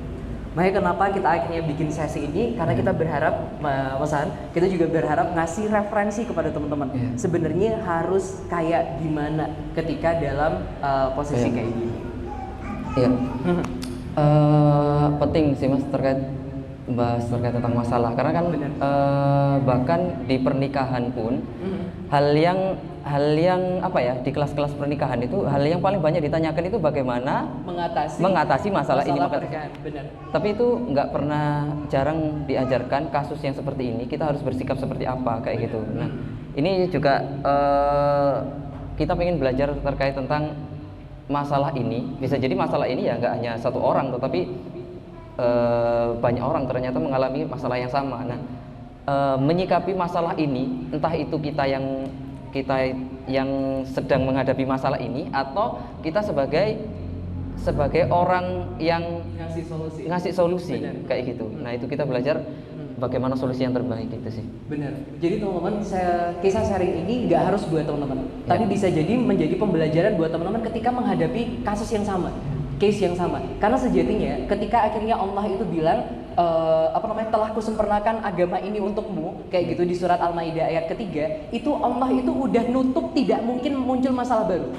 Speaker 4: Makanya kenapa kita akhirnya bikin sesi ini, karena kita berharap, Mas Han, kita juga berharap ngasih referensi kepada teman-teman. Sebenarnya harus kayak gimana ketika dalam posisi kayak gini.
Speaker 2: Iya. Penting sih Mas terkait tentang masalah, karena kan bahkan di pernikahan pun hal yang apa ya, di kelas-kelas pernikahan itu hal yang paling banyak ditanyakan itu bagaimana mengatasi masalah ini.
Speaker 4: Benar.
Speaker 2: Tapi itu nggak pernah, jarang diajarkan kasus yang seperti ini kita harus bersikap seperti apa kayak gitu. Nah, ini juga kita pengen belajar terkait tentang masalah ini. Bisa jadi masalah ini ya nggak hanya satu orang, tetapi banyak orang ternyata mengalami masalah yang sama. Nah, menyikapi masalah ini, entah itu kita yang sedang menghadapi masalah ini atau kita sebagai orang yang ngasih solusi kayak gitu. Nah, itu kita belajar bagaimana solusi yang terbaik gitu sih.
Speaker 4: Benar. Jadi teman-teman, kisah sharing ini nggak harus buat teman-teman, tapi bisa jadi menjadi pembelajaran buat teman-teman ketika menghadapi kasus yang sama, case yang sama. Karena sejatinya ketika akhirnya Allah itu bilang telah kusempurnakan agama ini untukmu, kayak gitu di surat Al-Maidah ayat ketiga, itu Allah itu udah nutup tidak mungkin muncul masalah baru.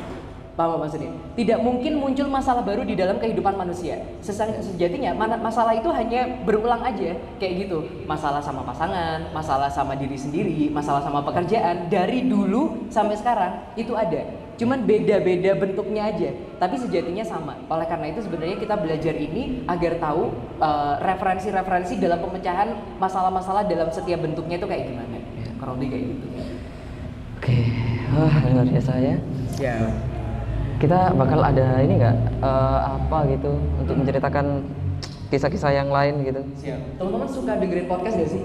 Speaker 4: Paham maksudnya? Tidak mungkin muncul masalah baru di dalam kehidupan manusia. Sejatinya masalah itu hanya berulang aja, kayak gitu. Masalah sama pasangan, masalah sama diri sendiri, masalah sama pekerjaan, dari dulu sampai sekarang itu ada. Cuman beda-beda bentuknya aja, tapi sejatinya sama. Oleh karena itu sebenarnya kita belajar ini agar tahu referensi-referensi dalam pemecahan masalah-masalah dalam setiap bentuknya itu kayak gimana. Kurang lebih kayak gitu.
Speaker 2: Oke, wah luar biasa ya.
Speaker 4: Ya.
Speaker 2: Kita bakal ada ini nggak apa gitu untuk menceritakan kisah-kisah yang lain gitu.
Speaker 4: Siap. Teman-teman suka dengerin podcast gak sih?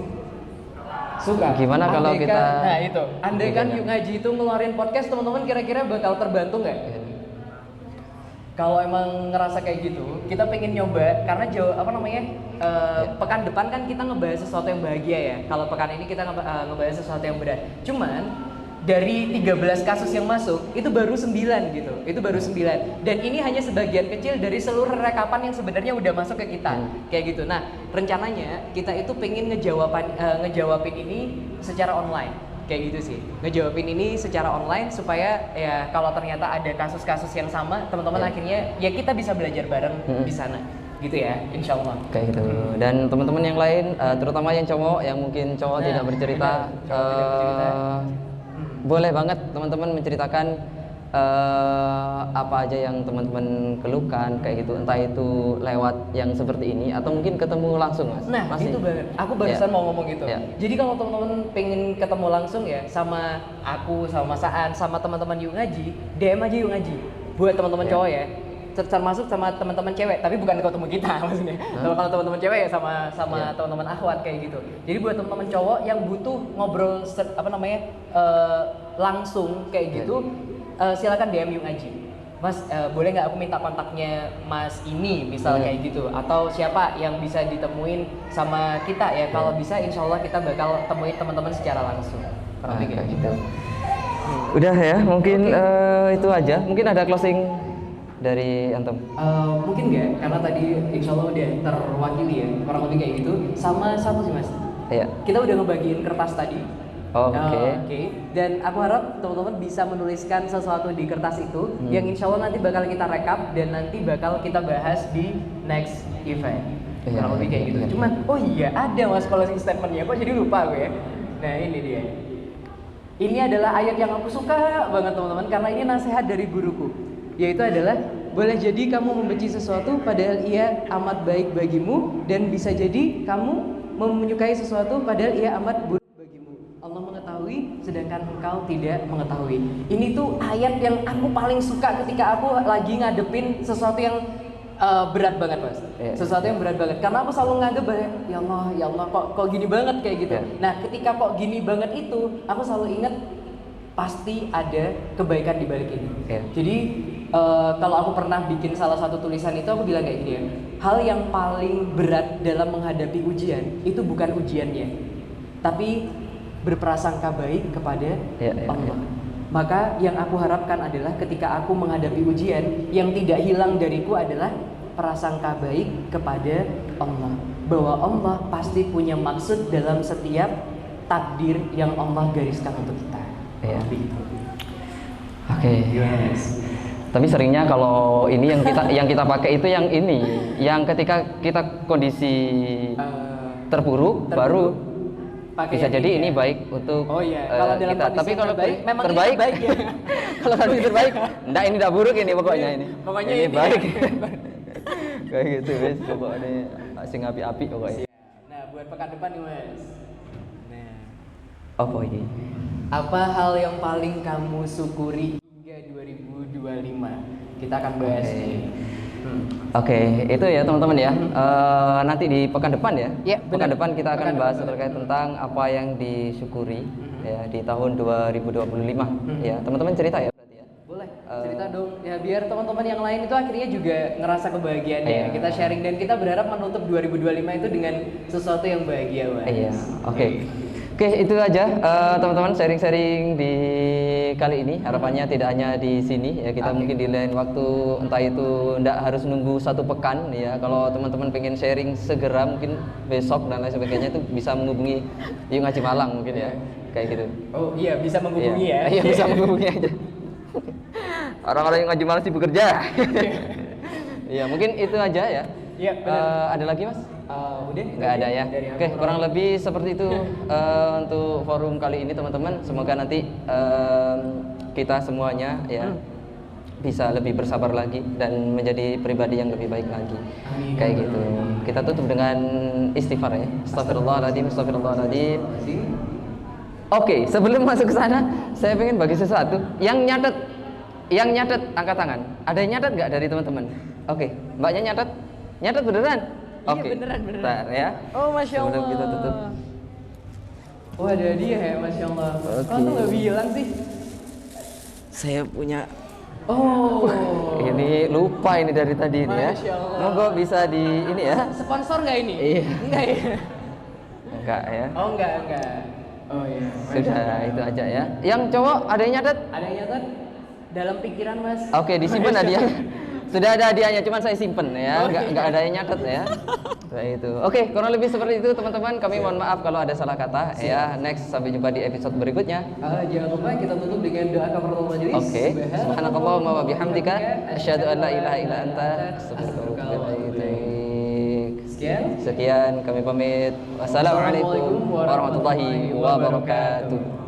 Speaker 4: Suka.
Speaker 2: Gimana kalau kita?
Speaker 4: Nah itu, andai kan Yuk Ngaji itu ngeluarin podcast, teman-teman kira-kira bakal terbantu nggak? Kalau emang ngerasa kayak gitu, kita pengen nyoba karena pekan depan kan kita ngebahas sesuatu yang bahagia ya. Kalau pekan ini kita ngebahas sesuatu yang berat. Cuman dari 13 kasus yang masuk itu baru 9 gitu. Itu baru 9. Dan ini hanya sebagian kecil dari seluruh rekapan yang sebenarnya udah masuk ke kita. Kayak gitu. Nah, rencananya kita itu pengen ngejawabin ini secara online. Kayak gitu sih. Ngejawabin ini secara online supaya ya kalau ternyata ada kasus-kasus yang sama, teman-teman akhirnya ya kita bisa belajar bareng di sana. Gitu ya, insya Allah.
Speaker 2: Kayak gitu. Dan teman-teman yang lain, terutama yang cowok, yang mungkin cowok tidak bercerita, boleh banget teman-teman menceritakan apa aja yang teman-teman keluhkan kayak gitu, entah itu lewat yang seperti ini atau mungkin ketemu langsung Mas.
Speaker 4: Nah,
Speaker 2: masih.
Speaker 4: itu banget. Aku barusan mau ngomong gitu. Jadi kalau teman-teman pengen ketemu langsung ya sama aku, sama Mas Aan, sama teman-teman Yuk Ngaji, DM aja Yuk Ngaji. Buat teman-teman cowok ya.
Speaker 1: termasuk sama teman-teman cewek, tapi bukan ketemu kita maksudnya. Kalau teman-teman cewek ya sama
Speaker 2: Iya.
Speaker 1: teman-teman akhwat kayak gitu. Jadi buat teman-teman cowok yang butuh ngobrol langsung kayak gitu, silakan DM Yung Aji. Mas, boleh nggak aku minta kontaknya Mas ini, misal kayak gitu, atau siapa yang bisa ditemuin sama kita ya? Kalau bisa, insya Allah kita bakal temuin teman-teman secara langsung. Kurang lebih kayak gitu.
Speaker 2: Udah ya, mungkin itu aja. Mungkin ada closing dari antum.
Speaker 1: Mungkin nggak, karena tadi insya Allah udah terwakili ya, kurang lebih kayak gitu. Sama satu sih Mas,
Speaker 2: Iya.
Speaker 1: kita udah ngebagiin kertas tadi.
Speaker 2: Oke.
Speaker 1: Dan aku harap teman-teman bisa menuliskan sesuatu di kertas itu yang insya Allah nanti bakal kita rekap dan nanti bakal kita bahas di next event.
Speaker 2: Iya,
Speaker 1: Kurang lebih kayak gitu.
Speaker 2: iya.
Speaker 1: Cuman, oh iya ada Mas closing statementnya, kok jadi lupa gue ya. Nah ini dia. Ini adalah ayat yang aku suka banget teman-teman, karena ini nasihat dari guruku. Yaitu adalah, boleh jadi kamu membenci sesuatu padahal ia amat baik bagimu, dan bisa jadi kamu menyukai sesuatu padahal ia amat buruk bagimu. Allah mengetahui sedangkan engkau tidak mengetahui. Ini tuh ayat yang aku paling suka ketika aku lagi ngadepin sesuatu yang berat banget Mas.
Speaker 2: Iya.
Speaker 1: Sesuatu yang berat banget. Karena aku selalu nganggep ya Allah kok gini banget kayak gitu.
Speaker 2: Iya.
Speaker 1: Nah, ketika kok gini banget itu, aku selalu ingat pasti ada kebaikan di balik ini.
Speaker 2: Iya.
Speaker 1: Jadi kalau aku pernah bikin salah satu tulisan itu, aku bilang kayak gini ya. Hal yang paling berat dalam menghadapi ujian itu bukan ujiannya, tapi berprasangka baik kepada
Speaker 2: Iya,
Speaker 1: Allah.
Speaker 2: iya.
Speaker 1: Maka yang aku harapkan adalah ketika aku menghadapi ujian, yang tidak hilang dariku adalah prasangka baik kepada Allah. Bahwa Allah pasti punya maksud dalam setiap takdir yang Allah gariskan untuk kita.
Speaker 2: Iya.
Speaker 1: Begitu.
Speaker 2: Oke.
Speaker 1: Yes.
Speaker 2: Tapi seringnya kalau ini yang kita pakai itu yang ini, yang ketika kita kondisi terburuk baru
Speaker 1: Pakai
Speaker 2: bisa
Speaker 1: yang
Speaker 2: jadi ini
Speaker 1: ya.
Speaker 2: baik untuk
Speaker 1: Oh iya, kalau dalam
Speaker 2: kita.
Speaker 1: kondisi
Speaker 2: Tapi
Speaker 1: yang
Speaker 2: kalau
Speaker 1: terbaik, memang ini
Speaker 2: terbaik,
Speaker 1: terbaik ya.
Speaker 2: kalau kondisi terbaik, enggak ini enggak buruk ini pokoknya ini.
Speaker 1: Pokoknya
Speaker 2: ini
Speaker 1: ini
Speaker 2: baik.
Speaker 1: ya.
Speaker 2: Kayak gitu wes, pokoknya sing api-api pokoknya.
Speaker 1: Nah, buat pekan depan nih Mas. Nah,
Speaker 2: Apa ini?
Speaker 1: apa hal yang paling kamu syukuri hingga 2025? Kita akan bahas
Speaker 2: Oke.
Speaker 1: nih.
Speaker 2: Oke, itu ya teman-teman ya. Nanti di pekan depan ya.
Speaker 1: Ya,
Speaker 2: pekan
Speaker 1: benar.
Speaker 2: depan kita akan
Speaker 1: Pekan
Speaker 2: bahas
Speaker 1: depan.
Speaker 2: terkait tentang apa yang disyukuri ya di tahun 2025 ya. Teman-teman cerita ya berarti ya.
Speaker 1: Boleh cerita dong ya, biar teman-teman yang lain itu akhirnya juga ngerasa kebahagiaan ya.
Speaker 2: Iya.
Speaker 1: Kita sharing dan kita berharap menutup 2025 itu dengan sesuatu yang bahagia Mas.
Speaker 2: Iya, oke. Oke, itu aja teman-teman sharing-sharing di kali ini. Harapannya tidak hanya di sini ya, kita mungkin di lain waktu, entah itu ndak harus nunggu satu pekan ya. Kalau teman-teman pengen sharing segera mungkin besok dan lain sebagainya itu bisa menghubungi Yung Haji Malang mungkin ya. Kayak gitu.
Speaker 1: Oh iya, bisa menghubungi
Speaker 2: Iya.
Speaker 1: ya.
Speaker 2: Iya, bisa menghubungi aja. Orang-orang yang Haji Malang sih bekerja. Iya, mungkin itu aja ya.
Speaker 1: Iya, benar.
Speaker 2: Ada lagi Mas?
Speaker 1: Udah?
Speaker 2: Nggak ada ya.
Speaker 1: Dari aku
Speaker 2: Oke, kurang lebih seperti itu untuk forum kali ini teman-teman. Semoga nanti kita semuanya ya bisa lebih bersabar lagi dan menjadi pribadi yang lebih baik lagi.
Speaker 1: Amin.
Speaker 2: Kayak gitu. Kita tutup dengan istighfar ya. Astagfirullahaladzim, astagfirullahaladzim. Oke, sebelum masuk ke sana, saya pengen bagi sesuatu. Yang nyatet angkat tangan. Ada yang nyatet nggak dari teman-teman? Oke, mbaknya nyatet? Nyatet beneran?
Speaker 1: Iya,
Speaker 2: Oke,
Speaker 1: beneran.
Speaker 2: bentar ya.
Speaker 1: Oh, Masya Allah.
Speaker 2: Sebelum kita tutup.
Speaker 1: Oh, ada dia ya, Masya Allah.
Speaker 2: Oke.
Speaker 1: Kok tuh nggak bilang sih?
Speaker 2: Saya punya
Speaker 1: Oh.
Speaker 2: ini lupa ini dari tadi ini ya.
Speaker 1: Masya Allah.
Speaker 2: Monggo bisa di ini ya.
Speaker 1: Sponsor nggak ini?
Speaker 2: Iya.
Speaker 1: Enggak ya?
Speaker 2: Enggak ya.
Speaker 1: Oh, enggak. Oh iya.
Speaker 2: Sudah itu aja ya. Yang cowok ada yang nyatet?
Speaker 1: Ada yang nyatet? Dalam pikiran Mas.
Speaker 2: Oke, disimpan hadiah. Sudah ada hadiahnya, cuman saya simpen ya. Enggak ada yang nyatet ya. Nah, itu. Oke, kurang lebih seperti itu teman-teman. Kami mohon maaf kalau ada salah kata ya. Next, sampai jumpa di episode berikutnya.
Speaker 1: Jangan lupa kita tutup dengan doa kafaratul majelis.
Speaker 2: Oke. Subhanakallahumma wa bihamdika asyhadu an la ilaha illa anta astaghfiruka wa atubu ilaik. Sekian kami pamit. Wassalamualaikum warahmatullahi wabarakatuh.